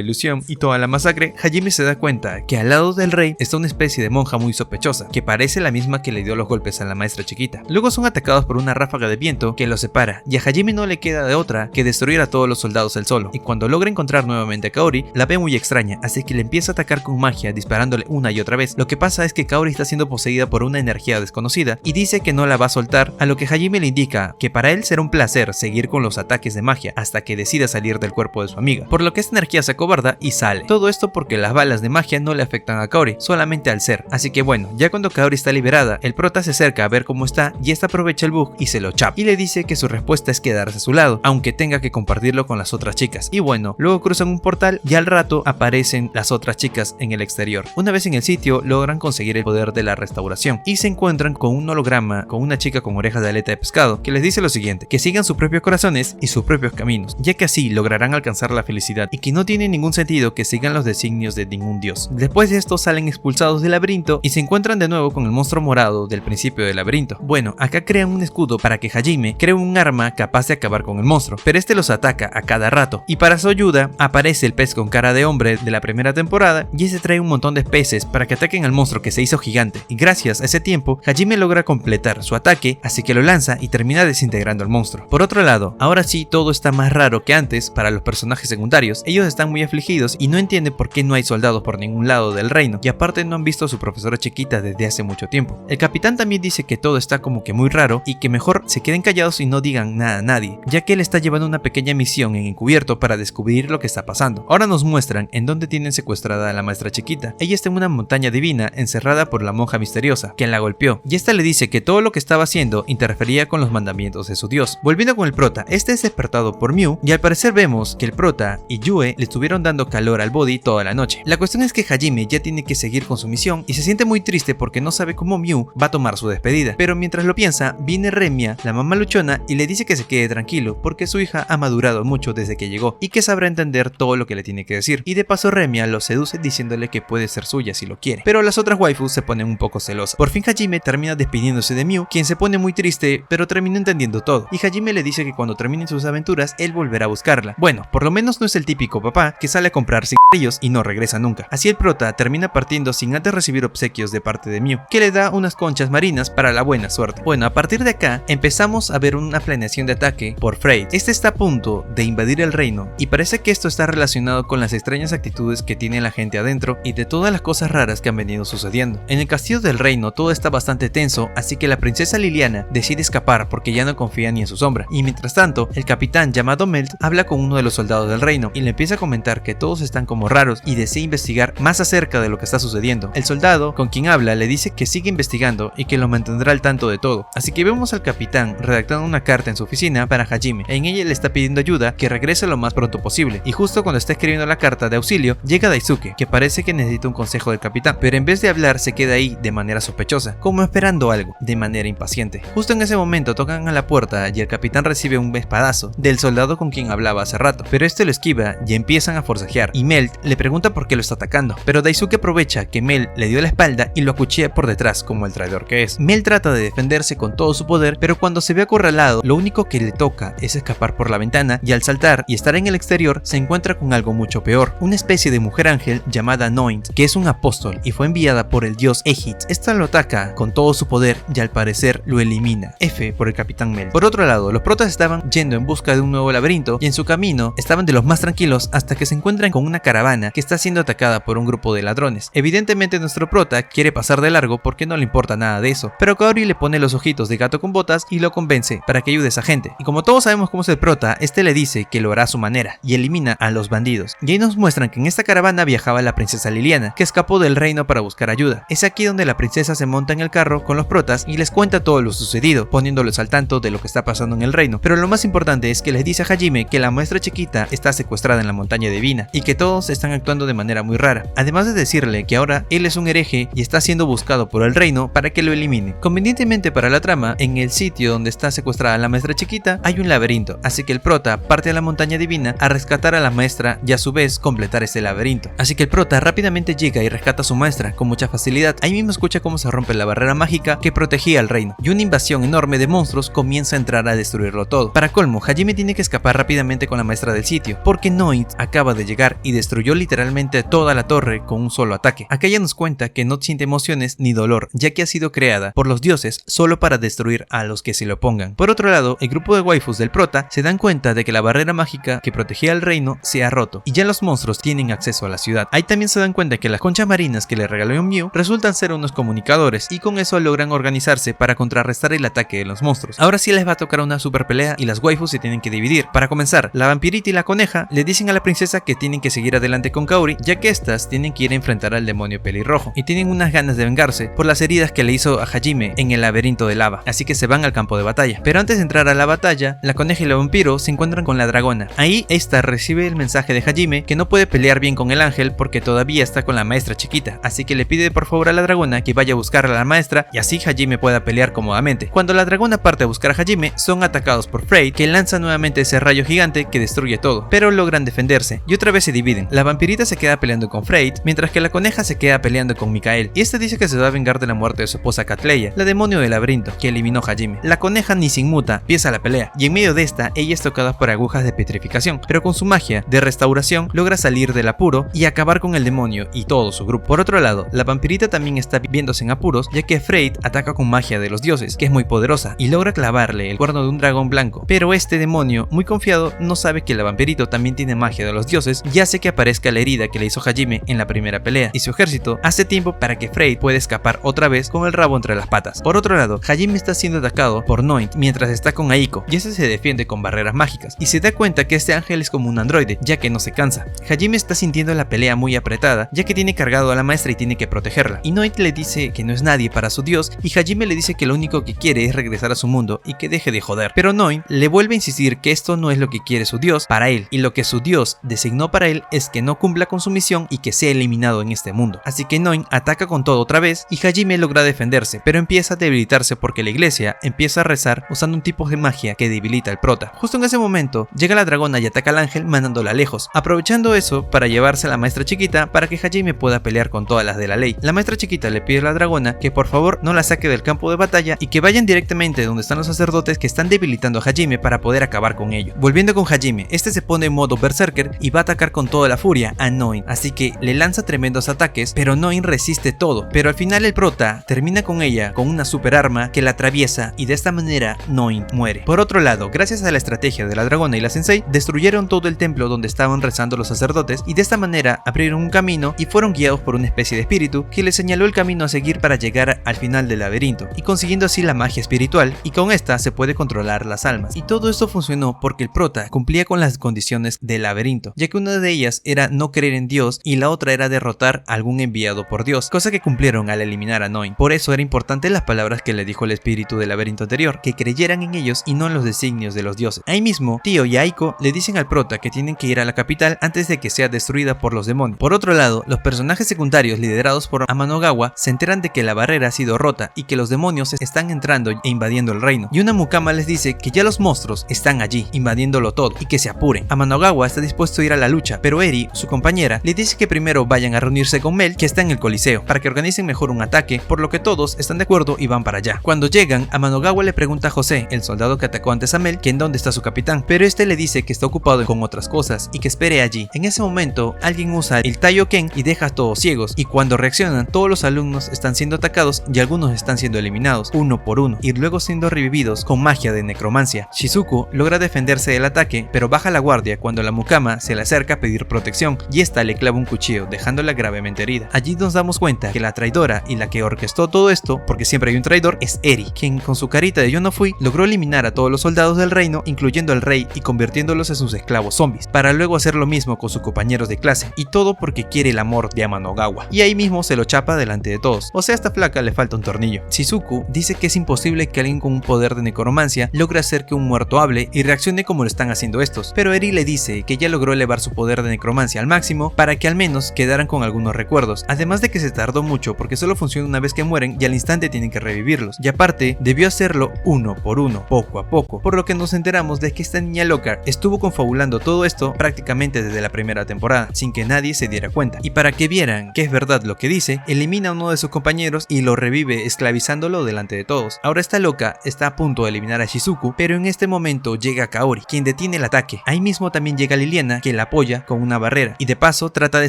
ilusión y toda la masacre, Hajime se da cuenta que al lado del rey está una especie de monja muy sospechosa, que parece la misma que le dio los golpes a la maestra chiquita. Luego son atacados por una ráfaga de viento que los separa, y a Hajime no le queda de otra que destruir a todos los soldados él solo, y cuando logra encontrar nuevamente a Kaori, la ve muy extraña, así que le empieza a atacar con magia disparándole una y otra vez. Lo que pasa es que Kaori está siendo poseída por una energía desconocida y dice que no la va a soltar, a lo que Hajime le indica que para él será un placer seguir con los ataques de magia hasta que decida salir del cuerpo de su amiga, por lo que esta energía se acobarda y sale. Todo esto porque las balas de magia no le afectan a Kaori, solamente al ser. Así que bueno, ya con cuando Kaori está liberada, el prota se acerca a ver cómo está y esta aprovecha el bug y se lo chapa y le dice que su respuesta es quedarse a su lado, aunque tenga que compartirlo con las otras chicas. Y bueno, luego cruzan un portal y al rato aparecen las otras chicas en el exterior. Una vez en el sitio logran conseguir el poder de la restauración y se encuentran con un holograma con una chica con orejas de aleta de pescado que les dice lo siguiente: que sigan sus propios corazones y sus propios caminos, ya que así lograrán alcanzar la felicidad y que no tiene ningún sentido que sigan los designios de ningún dios. Después de esto salen expulsados del laberinto y se encuentran de nuevo con el monstruo morado del principio del laberinto. Bueno, acá crean un escudo para que Hajime cree un arma capaz de acabar con el monstruo, pero este los ataca a cada rato y para su ayuda aparece el pez con cara de hombre de la primera temporada y ese trae un montón de peces para que ataquen al monstruo que se hizo gigante, y gracias a ese tiempo Hajime logra completar su ataque, así que lo lanza y termina desintegrando al monstruo. Por otro lado, ahora sí todo está más raro que antes para los personajes secundarios. Ellos están muy afligidos y no entienden por qué no hay soldados por ningún lado del reino, y aparte no han visto a su profesora chiquita desde hace mucho tiempo. El capitán también dice que todo está como que muy raro y que mejor se queden callados y no digan nada a nadie, ya que él está llevando una pequeña misión en encubierto para descubrir lo que está pasando. Ahora nos muestran en dónde tienen secuestrada a la maestra chiquita. Ella está en una montaña divina encerrada por la monja misteriosa, quien la golpeó, y esta le dice que todo lo que estaba haciendo interfería con los mandamientos de su dios. Volviendo con el prota, este es despertado por Miu y al parecer vemos que el prota y Yue le estuvieron dando calor al body toda la noche. La cuestión es que Hajime ya tiene que seguir con su misión y se siente muy triste porque no sabe cómo Miu va a tomar su despedida, pero mientras lo piensa viene Remia, la mamá luchona, y le dice que se quede tranquilo porque su hija ha madurado mucho desde que llegó y que sabrá entender todo lo que le tiene que decir, y de paso Remia lo seduce diciéndole que puede ser suya si lo quiere, pero las otras waifus se ponen un poco celosas. Por fin Hajime termina despidiéndose de Miu, quien se pone muy triste pero termina entendiendo todo, y Hajime le dice que cuando terminen sus aventuras él volverá a buscarla. Bueno, por lo menos no es el típico papá que sale a comprar cigarrillos y no regresa nunca. Así el prota termina partiendo sin antes recibir obsequios de parte de Miu, que le da unas conchas marinas para la buena suerte. Bueno, a partir de acá empezamos a ver una planeación de ataque por Frey. Este está a punto de invadir el reino y parece que esto está relacionado con las extrañas actitudes que tiene la gente adentro y de todas las cosas raras que han venido sucediendo. En el castillo del reino todo está bastante tenso, así que la princesa Liliana decide escapar porque ya no confía ni en su sombra, y mientras tanto el capitán llamado Melt habla con uno de los soldados del reino y le empieza a comentar que todos están como raros y desea investigar más acerca de lo que está sucediendo. El soldado con quien habla le dice que sigue investigando y que lo mantendrá al tanto de todo, así que vemos al capitán redactando una carta en su oficina para Hajime. En ella le está pidiendo ayuda, que regrese lo más pronto posible, y justo cuando está escribiendo la carta de auxilio llega Daisuke, que parece que necesita un consejo del capitán, pero en vez de hablar se queda ahí de manera sospechosa, como esperando algo, de manera impaciente. Justo en ese momento tocan a la puerta y el capitán recibe un espadazo del soldado con quien hablaba hace rato, pero este lo esquiva y empiezan a forcejear, y Melt le pregunta por qué lo está atacando, pero Daisuke aprovecha que Melt le dio la espalda y lo acuchilla por detrás como el traidor que es. Melt trata de defenderse con todo su poder, pero cuando se ve acorralado lo único que le toca es escapar por la ventana, y al saltar y estar en el exterior se encuentra con algo mucho peor, una especie de mujer ángel llamada Noint, que es un apóstol y fue enviada por el dios Egit. Esta lo ataca con todo su poder y al parecer lo elimina. F por el capitán Melt. Por otro lado, los protas estaban yendo en busca de un nuevo laberinto y en su camino estaban de los más tranquilos hasta que se encuentran con una caravana que está siendo atacada por un grupo de ladrones. Evidentemente nuestro prota quiere pasar de largo porque no le importa nada de eso, pero Kaori le pone los ojitos de gato con botas y lo convence para que ayude a esa gente, y como todos sabemos cómo es el prota, este le dice que lo hará a su manera y elimina a los bandidos. Y ahí nos muestran que en esta caravana viajaba la princesa Liliana, que escapó del reino para buscar ayuda. Es aquí donde la princesa se monta en el carro con los protas y les cuenta todo lo sucedido, poniéndolos al tanto de lo que está pasando en el reino, pero lo más importante es que les dice a Hajime que la maestra chiquita está secuestrada en la montaña divina y que todos están actuando de manera muy rara, además de decirle que ahora él es un hereje y está siendo buscado por el reino para que lo elimine. Convenientemente para la trama, en el sitio donde está secuestrada la maestra chiquita hay un laberinto, así que el prota parte a la montaña divina a rescatar a la maestra y a su vez completar este laberinto. Así que el prota rápidamente llega y rescata a su maestra con mucha facilidad. Ahí mismo escucha cómo se rompe la barrera mágica que protegía al reino y una invasión enorme de monstruos comienza a entrar a destruirlo todo. Para colmo, Hajime tiene que escapar rápidamente con la maestra del sitio porque Noint acaba de llegar y destruyó literalmente toda la torre con un solo ataque. Acá ella nos cuenta que no siente emociones ni dolor, ya que ha sido creada por los dioses solo para destruir a los que se le opongan. Por otro lado, el grupo de waifus del prota se dan cuenta de que la barrera mágica que protegía al reino se ha roto y ya los monstruos tienen acceso a la ciudad. Ahí también se dan cuenta que las conchas marinas que le regaló Miu resultan ser unos comunicadores y con eso logran organizarse para contrarrestar el ataque de los monstruos. Ahora sí les va a tocar una super pelea y las waifus se tienen que dividir. Para comenzar, la vampirita y la coneja le dicen a la princesa que tienen que seguir adelante con Kaori, ya que estas tienen que ir a enfrentar al demonio pelirrojo y tienen unas ganas de vengarse por las heridas que le hizo a Hajime en el laberinto de lava, así que se van al campo de batalla. Pero antes de entrar a la batalla, la coneja y el vampiro se encuentran con la dragona. Ahí esta recibe el mensaje de Hajime que no puede pelear bien con el ángel porque todavía está con la maestra chiquita, así que le pide por favor a la dragona que vaya a buscar a la maestra y así Hajime pueda pelear cómodamente. Cuando la dragona parte a buscar a Hajime, son atacados por Frey, que lanza nuevamente ese rayo gigante que destruye todo, pero logran defenderse y otra vez se dividen. La vampirita se queda peleando con Frey, mientras que la coneja se queda peleando con Mikael, y este dice que se va a vengar de la muerte de su esposa Catleya, la demonio del laberinto, que eliminó a Hajime. La coneja ni se inmuta, empieza la pelea, y en medio de esta, ella es tocada por agujas de petrificación, pero con su magia de restauración logra salir del apuro y acabar con el demonio y todo su grupo. Por otro lado, la vampirita también está viéndose en apuros, ya que Frey ataca con magia de los dioses, que es muy poderosa, y logra clavarle el cuerno de un dragón blanco, pero este demonio, muy confiado, no sabe que la vampirito también tiene magia de los dioses y hace que aparezca la herida que le hizo Hajime en la primera pelea, y su ejército hace tiempo para que Frey pueda escapar otra vez con el rabo entre las patas. Por otro lado, Hajime está siendo atacado por Noin mientras está con Aiko, y ese se defiende con barreras mágicas, y se da cuenta que este ángel es como un androide, ya que no se cansa. Hajime está sintiendo la pelea muy apretada, ya que tiene cargado a la maestra y tiene que protegerla, y Noin le dice que no es nadie para su dios, y Hajime le dice que lo único que quiere es regresar a su mundo y que deje de joder. Pero Noin le vuelve a insistir que esto no es lo que quiere su dios para él, y lo que su dios designó para él es que no cumpla con su misión y que sea eliminado en este mundo. Así que Noin ataca con todo otra vez y Hajime logra defenderse, pero empieza a debilitarse porque la iglesia empieza a rezar usando un tipo de magia que debilita al prota. Justo en ese momento llega la dragona y ataca al ángel mandándola lejos, aprovechando eso para llevarse a la maestra chiquita para que Hajime pueda pelear con todas las de la ley. La maestra chiquita le pide a la dragona que por favor no la saque del campo de batalla y que vayan directamente donde están los sacerdotes que están debilitando a Hajime para poder acabar con ello. Volviendo con Hajime, este se pone en modo berserker y va a atacar con toda la furia a Noin, así que le lanza tremendos ataques, pero Noin resiste todo, pero al final el prota termina con ella con una super arma que la atraviesa y de esta manera Noin muere. Por otro lado, gracias a la estrategia de la dragona y la sensei, destruyeron todo el templo donde estaban rezando los sacerdotes y de esta manera abrieron un camino y fueron guiados por una especie de espíritu que les señaló el camino a seguir para llegar al final del laberinto, y consiguiendo así la magia espiritual, y con esta se puede controlar las almas. Y todo esto funcionó porque el prota cumplía con las condiciones del laberinto, ya que una de ellas era no creer en Dios y la otra era derrotar a algún enviado por Dios, cosa que cumplieron al eliminar a Noin. Por eso era importante las palabras que le dijo el espíritu del laberinto anterior, que creyeran en ellos y no en los designios de los dioses. Ahí mismo, Tio y Aiko le dicen al prota que tienen que ir a la capital antes de que sea destruida por los demonios. Por otro lado, los personajes secundarios liderados por Amanogawa se enteran de que la barrera ha sido rota y que los demonios están entrando e invadiendo el reino, y una mukama les dice que ya los monstruos están allí, invadiéndolo todo, y que se apuren. Amanogawa está dispuesto a ir a la lucha, pero Eri, su compañera, le dice que primero vayan a reunirse con Mel, que está en el coliseo, para que organicen mejor un ataque, por lo que todos están de acuerdo y van para allá. Cuando llegan, Amanogawa le pregunta a José, el soldado que atacó antes a Mel, que en dónde está su capitán, pero este le dice que está ocupado con otras cosas y que espere allí. En ese momento, alguien usa el Taioken y deja a todos ciegos, y cuando reaccionan, todos los alumnos están siendo atacados y algunos están siendo eliminados, uno por uno, y luego siendo revividos con magia de necromancia. Shizuku logra defenderse del ataque, pero baja la guardia cuando la mukama se le acerca a pedir protección, y esta le clava un cuchillo, dejándola gravemente herida. Allí nos damos cuenta que la traidora y la que orquestó todo esto, porque siempre hay un traidor, es Eri, quien con su carita de yo no fui, logró eliminar a todos los soldados del reino, incluyendo al rey, y convirtiéndolos en sus esclavos zombies, para luego hacer lo mismo con sus compañeros de clase, y todo porque quiere el amor de Amanogawa, y ahí mismo se lo chapa delante de todos. O sea, a esta flaca le falta un tornillo. Shizuku dice que es imposible que alguien con un poder de necromancia logre hacer que un muerto hable y reaccione como lo están haciendo estos, pero Eri le dice que ya logró elevar su poder de necromancia al máximo para que al menos quedaran con algunos recuerdos, además de que se tardó mucho porque solo funciona una vez que mueren y al instante tienen que revivirlos, y aparte debió hacerlo uno por uno, poco a poco, por lo que nos enteramos de que esta niña loca estuvo confabulando todo esto prácticamente desde la primera temporada, sin que nadie se diera cuenta, y para que vieran que es verdad lo que dice, elimina a uno de sus compañeros y lo revive esclavizándolo delante de todos. Ahora esta loca está a punto de eliminar a Shizuku, pero en este momento llega Kaori, quien detiene el ataque. Ahí mismo también llega Liliana, que la apoya con una barrera, y de paso trata de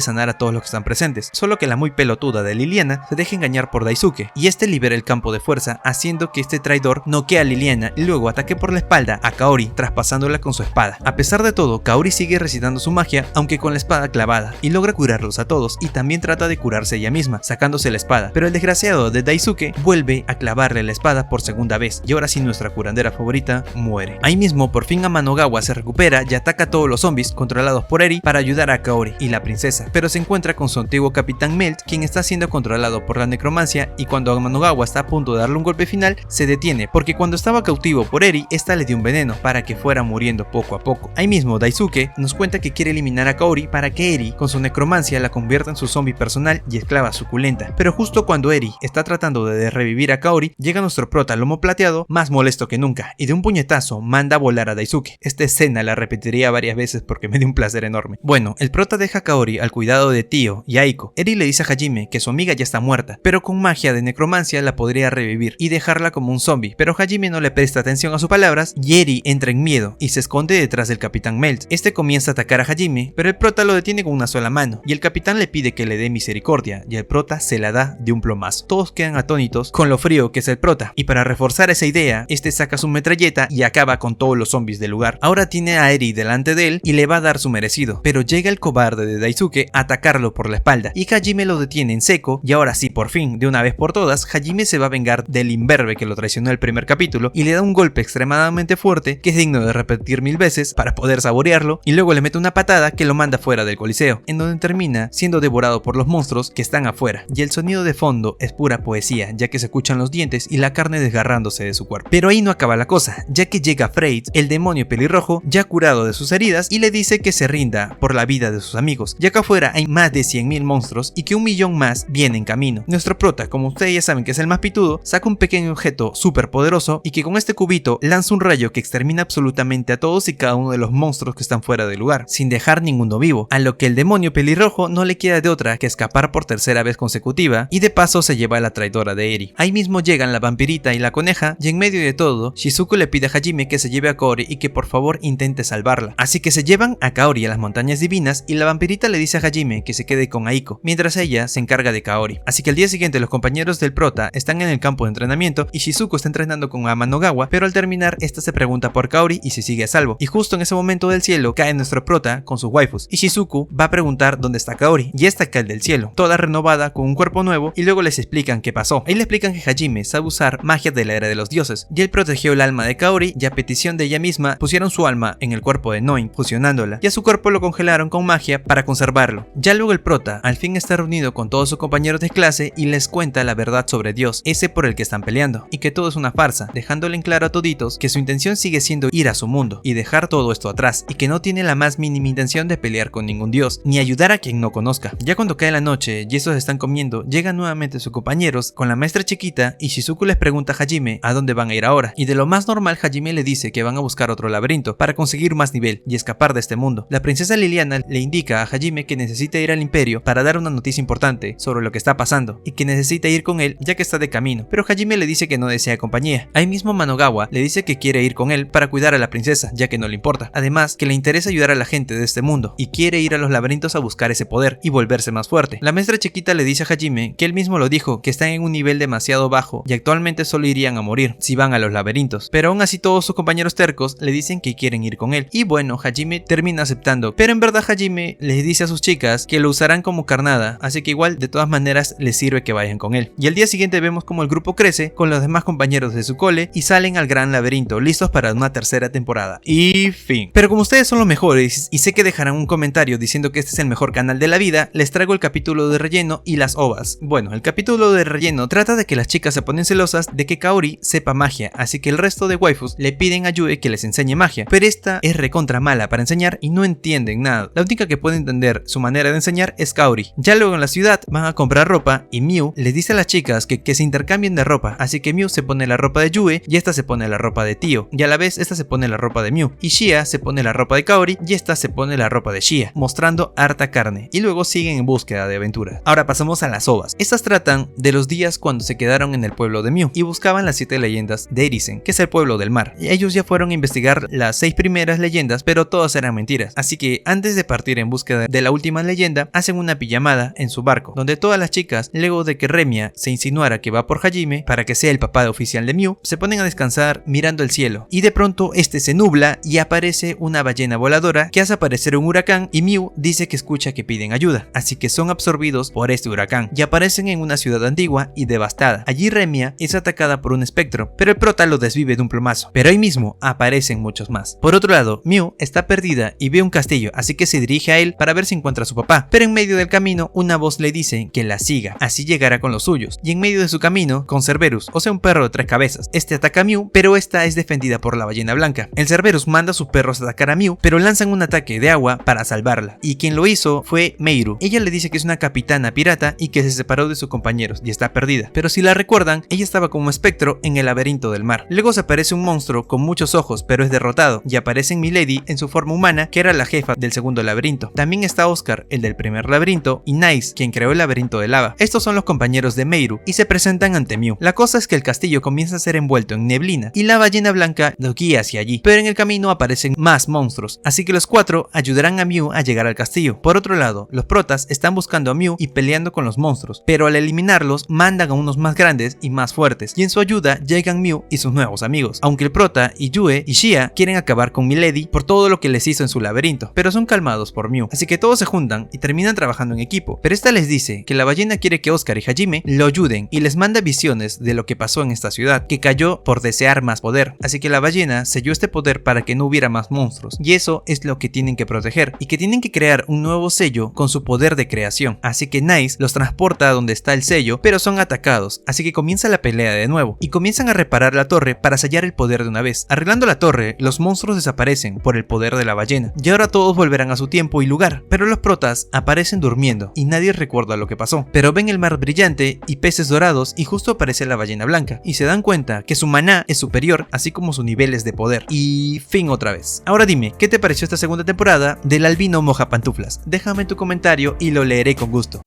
sanar a todos los que están presentes, solo que la muy pelotuda de Liliana se deja engañar por Daisuke, y este libera el campo de fuerza, haciendo que este traidor noquee a Liliana y luego ataque por la espalda a Kaori, traspasándola con su espada. A pesar de todo, Kaori sigue recitando su magia, aunque con la espada clavada, y logra curarlos a todos, y también trata de curarse ella misma, sacándose la espada, pero el desgraciado de Daisuke vuelve a clavarle la espada por segunda vez, y ahora sí nuestra curandera favorita muere. Ahí mismo por fin Amanogawa se recupera y ataca a todos los zombies controlados por Eri para ayudar a Kaori y la princesa, pero se encuentra con su antiguo capitán Melt, quien está siendo controlado controlado por la necromancia y cuando Amanogawa está a punto de darle un golpe final, se detiene porque cuando estaba cautivo por Eri, esta le dio un veneno para que fuera muriendo poco a poco. Ahí mismo Daisuke nos cuenta que quiere eliminar a Kaori para que Eri con su necromancia la convierta en su zombie personal y esclava suculenta. Pero justo cuando Eri está tratando de revivir a Kaori, llega nuestro prota lomo plateado más molesto que nunca y de un puñetazo manda a volar a Daisuke. Esta escena la repetiría varias veces porque me dio un placer enorme. Bueno, el prota deja a Kaori al cuidado de Tio y Aiko. Eri le dice a Hajime que su amiga ya está muerta, pero con magia de necromancia la podría revivir y dejarla como un zombie, pero Hajime no le presta atención a sus palabras y Eri entra en miedo y se esconde detrás del Capitán Melt. Este comienza a atacar a Hajime, pero el prota lo detiene con una sola mano y el capitán le pide que le dé misericordia y el prota se la da de un plomazo. Todos quedan atónitos con lo frío que es el prota y para reforzar esa idea, este saca su metralleta y acaba con todos los zombies del lugar. Ahora tiene a Eri delante de él y le va a dar su merecido, pero llega el cobarde de Daisuke a atacarlo por la espalda y Hajime lo detiene en seco y ahora sí, por fin, de una vez por todas, Hajime se va a vengar del imberbe que lo traicionó el primer capítulo y le da un golpe extremadamente fuerte que es digno de repetir 1000 veces para poder saborearlo y luego le mete una patada que lo manda fuera del coliseo, en donde termina siendo devorado por los monstruos que están afuera y el sonido de fondo es pura poesía ya que se escuchan los dientes y la carne desgarrándose de su cuerpo. Pero ahí no acaba la cosa, ya que llega Freyt, el demonio pelirrojo, ya curado de sus heridas y le dice que se rinda por la vida de sus amigos, ya que afuera hay más de 100.000 monstruos y que 1 millón más viene en camino. Nuestro prota, como ustedes ya saben que es el más pitudo, saca un pequeño objeto súper poderoso y que con este cubito lanza un rayo que extermina absolutamente a todos y cada uno de los monstruos que están fuera del lugar, sin dejar ninguno vivo, a lo que el demonio pelirrojo no le queda de otra que escapar por tercera vez consecutiva y de paso se lleva a la traidora de Eri. Ahí mismo llegan la vampirita y la coneja y en medio de todo, Shizuku le pide a Hajime que se lleve a Kaori y que por favor intente salvarla. Así que se llevan a Kaori a las montañas divinas y la vampirita le dice a Hajime que se quede con Aiko, mientras ella se encarga de Kaori. Así que al día siguiente los compañeros del prota están en el campo de entrenamiento y Shizuku está entrenando con Amanogawa, pero al terminar esta se pregunta por Kaori y si sigue a salvo. Y justo en ese momento del cielo cae nuestro prota con sus waifus y Shizuku va a preguntar dónde está Kaori y esta cae del cielo, toda renovada con un cuerpo nuevo y luego les explican qué pasó. Ahí le explican que Hajime sabe usar magia de la era de los dioses y él protegió el alma de Kaori y a petición de ella misma pusieron su alma en el cuerpo de Noin, fusionándola y a su cuerpo lo congelaron con magia para conservarlo. Ya luego el prota al fin está reunido con todos sus compañeros de clase y les cuenta la verdad sobre Dios, ese por el que están peleando, y que todo es una farsa, dejándole en claro a toditos que su intención sigue siendo ir a su mundo y dejar todo esto atrás, y que no tiene la más mínima intención de pelear con ningún dios, ni ayudar a quien no conozca. Ya cuando cae la noche y estos están comiendo, llegan nuevamente sus compañeros con la maestra chiquita y Shizuku les pregunta a Hajime a dónde van a ir ahora, y de lo más normal Hajime le dice que van a buscar otro laberinto para conseguir más nivel y escapar de este mundo. La princesa Liliana le indica a Hajime que necesita ir al imperio para dar una noticia importante sobre lo que está pasando y que necesita ir con él ya que está de camino, pero Hajime le dice que no desea compañía. Ahí mismo Amanogawa le dice que quiere ir con él para cuidar a la princesa ya que no le importa, además que le interesa ayudar a la gente de este mundo y quiere ir a los laberintos a buscar ese poder y volverse más fuerte. La maestra chiquita le dice a Hajime que él mismo lo dijo, que están en un nivel demasiado bajo y actualmente solo irían a morir si van a los laberintos, pero aún así todos sus compañeros tercos le dicen que quieren ir con él y bueno, Hajime termina aceptando, pero en verdad Hajime les dice a sus chicas que lo usarán como carnada, así que igual de todas maneras les sirve que vayan con él. Y al día siguiente vemos como el grupo crece con los demás compañeros de su cole y salen al gran laberinto listos para una tercera temporada. Y fin. Pero como ustedes son los mejores y sé que dejarán un comentario diciendo que este es el mejor canal de la vida, les traigo el capítulo de relleno y las ovas. Bueno, el capítulo de relleno trata de que las chicas se ponen celosas de que Kaori sepa magia, así que el resto de waifus le piden a Yue que les enseñe magia, pero esta es recontra mala para enseñar y no entienden nada. La única que puede entender su manera de enseñar es Kaori. Ya luego en la ciudad van a comprar ropa y Miu les dice a las chicas que se intercambien de ropa, así que Miu se pone la ropa de Yue y esta se pone la ropa de Tio, y a la vez esta se pone la ropa de Miu, y Shia se pone la ropa de Kaori y esta se pone la ropa de Shia, mostrando harta carne, y luego siguen en búsqueda de aventura. Ahora pasamos a las ovas. Estas tratan de los días cuando se quedaron en el pueblo de Miu y buscaban las 7 leyendas de Erisen, que es el pueblo del mar, y ellos ya fueron a investigar las 6 primeras leyendas, pero todas eran mentiras, así que antes de partir en búsqueda de la última leyenda, hacen una pijamada en su barco, donde todas las chicas, luego de que Remia se insinuara que va por Hajime para que sea el papá oficial de Miu, se ponen a descansar mirando el cielo, y de pronto este se nubla y aparece una ballena voladora que hace aparecer un huracán, y Miu dice que escucha que piden ayuda, así que son absorbidos por este huracán y aparecen en una ciudad antigua y devastada. Allí Remia es atacada por un espectro, pero el prota lo desvive de un plomazo, pero ahí mismo aparecen muchos más. Por otro lado, Miu está perdida y ve un castillo, así que se dirige a él para ver si encuentra a su papá, pero en medio del camino una voz le dice que la siga amiga, así llegará con los suyos, y en medio de su camino, con Cerberus, o sea un perro de 3 cabezas. Este ataca a Mew, pero esta es defendida por la ballena blanca. El Cerberus manda a sus perros a atacar a Mew, pero lanzan un ataque de agua para salvarla, y quien lo hizo fue Meiru. Ella le dice que es una capitana pirata y que se separó de sus compañeros y está perdida, pero si la recuerdan, ella estaba como espectro en el laberinto del mar. Luego se aparece un monstruo con muchos ojos, pero es derrotado, y aparece Milady en su forma humana, que era la jefa del segundo laberinto. También está Oscar, el del primer laberinto, y Nice, quien creó el laberinto de lava. Estos son los compañeros de Meiru y se presentan ante Mew. La cosa es que el castillo comienza a ser envuelto en neblina y la ballena blanca los guía hacia allí, pero en el camino aparecen más monstruos, así que los 4 ayudarán a Mew a llegar al castillo. Por otro lado, los protas están buscando a Mew y peleando con los monstruos, pero al eliminarlos mandan a unos más grandes y más fuertes, y en su ayuda llegan Mew y sus nuevos amigos, aunque el prota y Yue y Xia quieren acabar con Milady por todo lo que les hizo en su laberinto, pero son calmados por Mew, así que todos se juntan y terminan trabajando en equipo. Pero esta les dice que la ballena quiere que Oscar y Hajime lo ayuden y les manda visiones de lo que pasó en esta ciudad, que cayó por desear más poder, así que la ballena selló este poder para que no hubiera más monstruos, y eso es lo que tienen que proteger, y que tienen que crear un nuevo sello con su poder de creación. Así que Nice los transporta a donde está el sello, pero son atacados, así que comienza la pelea de nuevo, y comienzan a reparar la torre para sellar el poder de una vez. Arreglando la torre, los monstruos desaparecen por el poder de la ballena, y ahora todos volverán a su tiempo y lugar, pero los protas aparecen durmiendo, y nadie recuerda lo que pasó, pero ven el mar brillante y peces dorados, y justo aparece la ballena blanca, y se dan cuenta que su maná es superior, así como sus niveles de poder, y fin otra vez. Ahora dime, ¿qué te pareció esta segunda temporada del Albino Moja Pantuflas? Déjame tu comentario y lo leeré con gusto.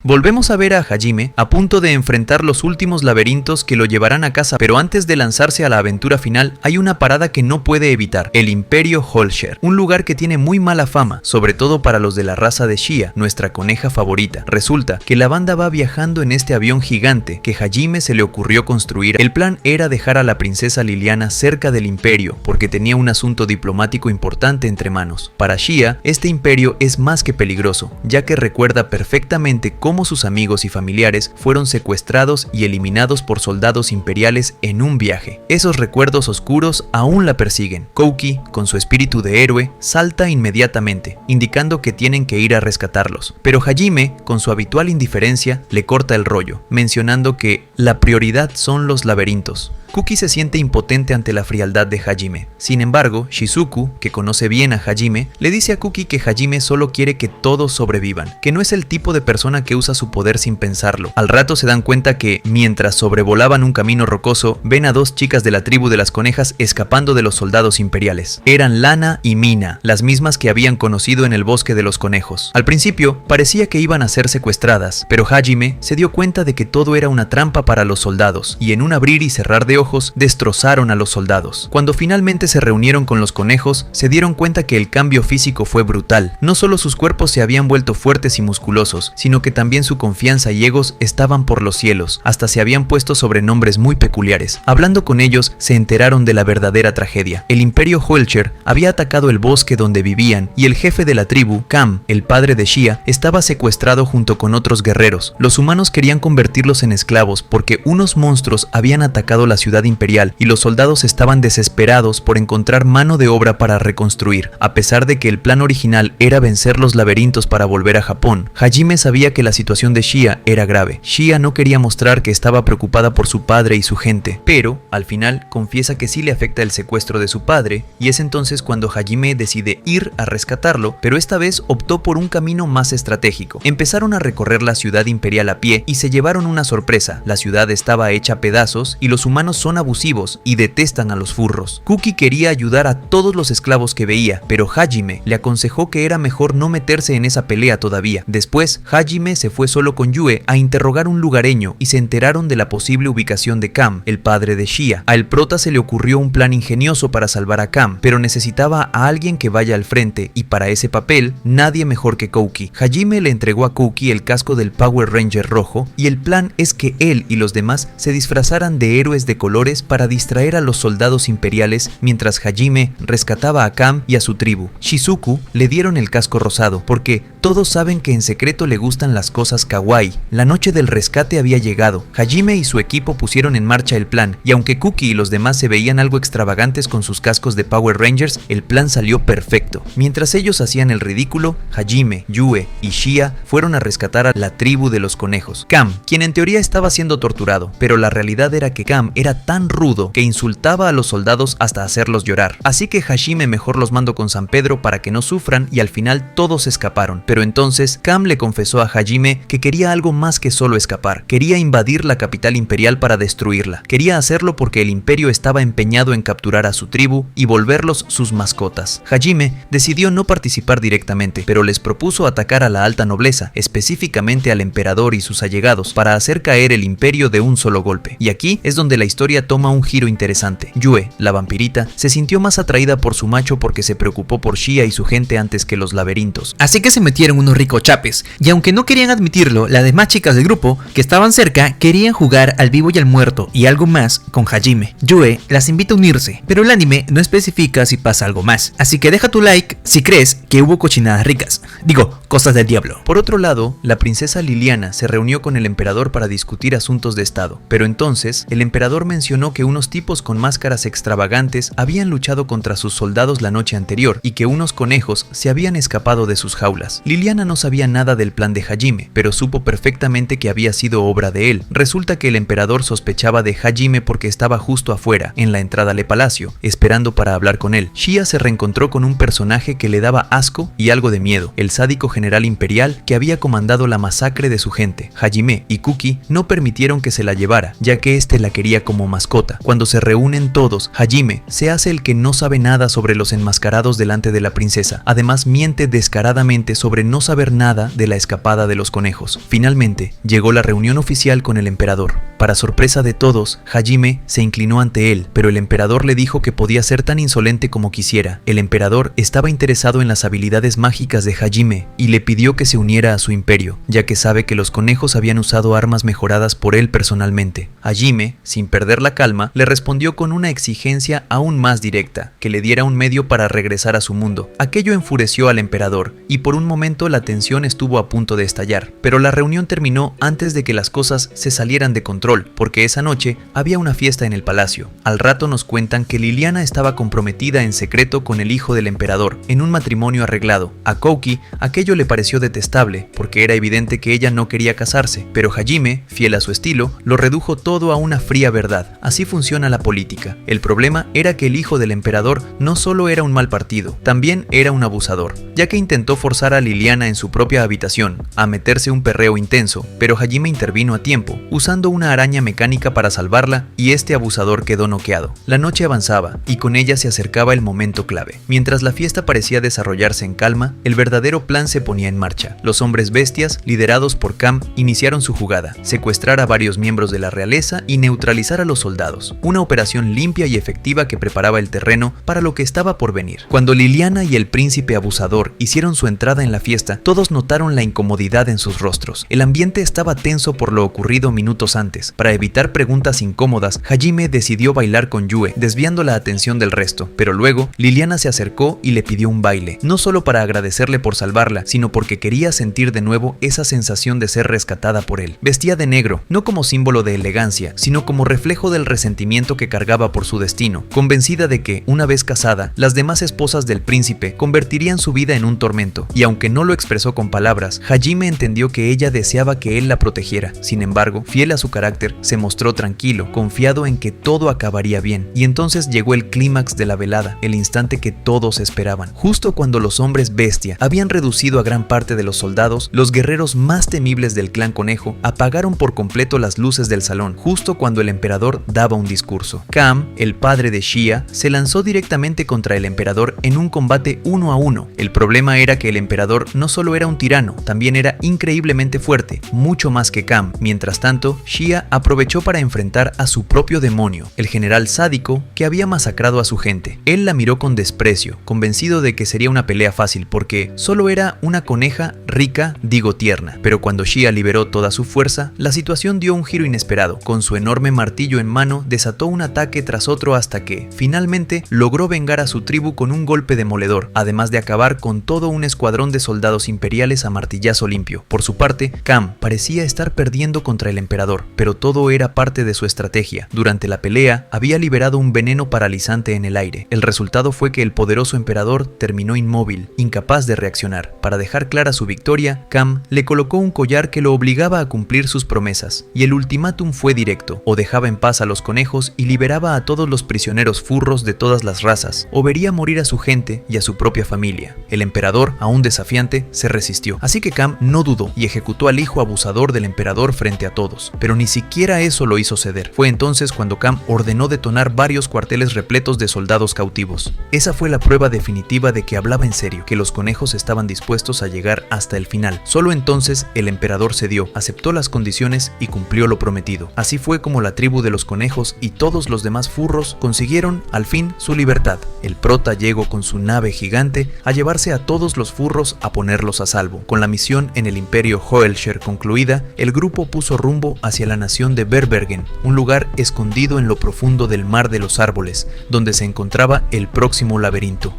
Volvemos a ver a Hajime a punto de enfrentar los últimos laberintos que lo llevarán a casa, pero antes de lanzarse a la aventura final hay una parada que no puede evitar, el Imperio Holscher, un lugar que tiene muy mala fama, sobre todo para los de la raza de Xia, nuestra coneja favorita. Resulta que la banda va viajando en este avión gigante que Hajime se le ocurrió construir. El plan era dejar a la princesa Liliana cerca del imperio, porque tenía un asunto diplomático importante entre manos. Para Xia, este imperio es más que peligroso, ya que recuerda perfectamente cómo sus amigos y familiares fueron secuestrados y eliminados por soldados imperiales en un viaje. Esos recuerdos oscuros aún la persiguen. Kouki, con su espíritu de héroe, salta inmediatamente, indicando que tienen que ir a rescatarlos. Pero Hajime, con su habitual indiferencia, le corta el rollo, mencionando que la prioridad son los laberintos. Kuki se siente impotente ante la frialdad de Hajime. Sin embargo, Shizuku, que conoce bien a Hajime, le dice a Kuki que Hajime solo quiere que todos sobrevivan, que no es el tipo de persona que usa su poder sin pensarlo. Al rato se dan cuenta que, mientras sobrevolaban un camino rocoso, ven a 2 chicas de la tribu de las conejas escapando de los soldados imperiales. Eran Lana y Mina, las mismas que habían conocido en el bosque de los conejos. Al principio, parecía que iban a ser secuestradas, pero Hajime se dio cuenta de que todo era una trampa para los soldados, y en un abrir y cerrar de ojos destrozaron a los soldados. Cuando finalmente se reunieron con los conejos, se dieron cuenta que el cambio físico fue brutal. No solo sus cuerpos se habían vuelto fuertes y musculosos, sino que también su confianza y egos estaban por los cielos. Hasta se habían puesto sobrenombres muy peculiares. Hablando con ellos, se enteraron de la verdadera tragedia. El Imperio Holscher había atacado el bosque donde vivían, y el jefe de la tribu, Kam, el padre de Xia, estaba secuestrado junto con otros guerreros. Los humanos querían convertirlos en esclavos porque unos monstruos habían atacado la ciudad imperial y los soldados estaban desesperados por encontrar mano de obra para reconstruir. A pesar de que el plan original era vencer los laberintos para volver a Japón, Hajime sabía que la situación de Xia era grave. Xia no quería mostrar que estaba preocupada por su padre y su gente, pero al final confiesa que sí le afecta el secuestro de su padre, y es entonces cuando Hajime decide ir a rescatarlo, pero esta vez optó por un camino más estratégico. Empezaron a recorrer la ciudad imperial a pie y se llevaron una sorpresa. La ciudad estaba hecha a pedazos y los humanos son abusivos y detestan a los furros. Kuki quería ayudar a todos los esclavos que veía, pero Hajime le aconsejó que era mejor no meterse en esa pelea todavía. Después, Hajime se fue solo con Yue a interrogar un lugareño y se enteraron de la posible ubicación de Kam, el padre de Xia. A el prota se le ocurrió un plan ingenioso para salvar a Kam, pero necesitaba a alguien que vaya al frente, y para ese papel, nadie mejor que Kouki. Hajime le entregó a Kouki el casco del Power Ranger rojo, y el plan es que él y los demás se disfrazaran de héroes de colores para distraer a los soldados imperiales mientras Hajime rescataba a Kam y a su tribu. Shizuku le dieron el casco rosado porque Todos saben que en secreto le gustan las cosas kawaii. La noche del rescate había llegado. Hajime y su equipo pusieron en marcha el plan, y aunque Cookie y los demás se veían algo extravagantes con sus cascos de Power Rangers, el plan salió perfecto. Mientras ellos hacían el ridículo, Hajime, Yue y Shia fueron a rescatar a la tribu de los conejos. Cam, quien en teoría estaba siendo torturado, pero la realidad era que Cam era tan rudo que insultaba a los soldados hasta hacerlos llorar. Así que Hajime mejor los mandó con San Pedro para que no sufran y al final todos escaparon. Pero entonces Cam le confesó a Hajime que quería algo más que solo escapar. Quería invadir la capital imperial para destruirla. Quería hacerlo porque el imperio estaba empeñado en capturar a su tribu y volverlos sus mascotas. Hajime decidió no participar directamente, pero les propuso atacar a la alta nobleza, específicamente al emperador y sus allegados, para hacer caer el imperio de un solo golpe. Y aquí es donde la historia toma un giro interesante. Yue, la vampirita, se sintió más atraída por su macho porque se preocupó por Shia y su gente antes que los laberintos. Así que se metieron unos ricos chapes, y aunque no querían admitirlo, las demás chicas del grupo que estaban cerca querían jugar al vivo y al muerto y algo más con Hajime. Yue las invita a unirse, pero el anime no especifica si pasa algo más, así que deja tu like si crees que hubo cochinadas ricas. Digo, cosas del diablo. Por otro lado, la princesa Liliana se reunió con el emperador para discutir asuntos de estado, pero entonces el emperador mencionó que unos tipos con máscaras extravagantes habían luchado contra sus soldados la noche anterior y que unos conejos se habían escapado de sus jaulas. Liliana no sabía nada del plan de Hajime, pero supo perfectamente que había sido obra de él. Resulta que el emperador sospechaba de Hajime porque estaba justo afuera, en la entrada al palacio, esperando para hablar con él. Shia se reencontró con un personaje que le daba asco y algo de miedo, el sádico general imperial que había comandado la masacre de su gente. Hajime y Cookie no permitieron que se la llevara, ya que este la quería como mascota. Cuando se reúnen todos, Hajime se hace el que no sabe nada sobre los enmascarados delante de la princesa. Además, miente descaradamente sobre no saber nada de la escapada de los conejos. Finalmente, llegó la reunión oficial con el emperador. Para sorpresa de todos, Hajime se inclinó ante él, pero el emperador le dijo que podía ser tan insolente como quisiera. El emperador estaba interesado en las habilidades mágicas de Hajime y le pidió que se uniera a su imperio, ya que sabe que los conejos habían usado armas mejoradas por él personalmente. Hajime, sin perder la calma, le respondió con una exigencia aún más directa, que le diera un medio para regresar a su mundo. Aquello enfureció al emperador, y por un momento la tensión estuvo a punto de estallar, pero la reunión terminó antes de que las cosas se salieran de control, porque esa noche había una fiesta en el palacio. Al rato nos cuentan que Liliana estaba comprometida en secreto con el hijo del emperador, en un matrimonio arreglado. A Kouki aquello le pareció detestable, porque era evidente que ella no quería casarse, pero Hajime, fiel a su estilo, lo redujo todo a una fría verdad. Así funciona la política. El problema era que el hijo del emperador no solo era un mal partido, también era un abusador, ya que intentó forzar a Liliana en su propia habitación a meterse un perreo intenso, pero Hajime intervino a tiempo, usando una araña mecánica para salvarla, y este abusador quedó noqueado. La noche avanzaba, y con ella se acercaba el momento clave. Mientras la fiesta parecía desarrollarse en calma, el verdadero plan se ponía en marcha. Los hombres bestias, liderados por Cam, iniciaron su jugada: secuestrar a varios miembros de la realeza y neutralizar a los soldados. Una operación limpia y efectiva que preparaba el terreno para lo que estaba por venir. Cuando Liliana y el príncipe abusador hicieron su entrada en la fiesta, todos notaron la incomodidad en sus rostros. El ambiente estaba tenso por lo ocurrido minutos antes. Para evitar preguntas incómodas, Hajime decidió bailar con Yue, desviando la atención del resto, pero luego Liliana se acercó y le pidió un baile, no solo para agradecerle por salvarla, sino porque quería sentir de nuevo esa sensación de ser rescatada por él. Vestía de negro, no como símbolo de elegancia, sino como reflejo del resentimiento que cargaba por su destino, convencida de que, una vez casada, las demás esposas del príncipe convertirían su vida en un tormento, y aunque no lo expresó con palabras, Hajime entendió que ella deseaba que él la protegiera. Sin embargo, fiel a su carácter, se mostró tranquilo, confiado en que todo acabaría bien, y entonces llegó el clímax de la velada, el instante que todos esperaban. Justo cuando los hombres bestia habían reducido a gran parte de los soldados, los guerreros más temibles del clan conejo apagaron por completo las luces del salón, justo cuando el emperador daba un discurso. Cam, el padre de Shia, se lanzó directamente contra el emperador en un combate 1 a 1. El problema era que el emperador no solo era un tirano, también era increíblemente fuerte, mucho más que Cam. Mientras tanto, Shia aprovechó para enfrentar a su propio demonio, el general sádico que había masacrado a su gente. Él la miró con desprecio, convencido de que sería una pelea fácil porque solo era una coneja rica, digo tierna. Pero cuando Shia liberó toda su fuerza, la situación dio un giro inesperado. Con su enorme martillo en mano, desató un ataque tras otro hasta que, finalmente, logró vengar a su tribu con un golpe demoledor, además de acabar con todo un escuadrón de soldados soldados imperiales a martillazo limpio. Por su parte, Cam parecía estar perdiendo contra el emperador, pero todo era parte de su estrategia. Durante la pelea, había liberado un veneno paralizante en el aire. El resultado fue que el poderoso emperador terminó inmóvil, incapaz de reaccionar. Para dejar clara su victoria, Cam le colocó un collar que lo obligaba a cumplir sus promesas, y el ultimátum fue directo: o dejaba en paz a los conejos y liberaba a todos los prisioneros furros de todas las razas, o vería morir a su gente y a su propia familia. El emperador, aún desafiante, se resistió. Así que Cam no dudó y ejecutó al hijo abusador del emperador frente a todos. Pero ni siquiera eso lo hizo ceder. Fue entonces cuando Cam ordenó detonar varios cuarteles repletos de soldados cautivos. Esa fue la prueba definitiva de que hablaba en serio, que los conejos estaban dispuestos a llegar hasta el final. Solo entonces el emperador cedió, aceptó las condiciones y cumplió lo prometido. Así fue como la tribu de los conejos y todos los demás furros consiguieron al fin su libertad. El prota llegó con su nave gigante a llevarse a todos los furros a ponerlos a salvo. Con la misión en el imperio Hoelscher concluida, el grupo puso rumbo hacia la nación de Verbergen, un lugar escondido en lo profundo del mar de los árboles, donde se encontraba el próximo laberinto.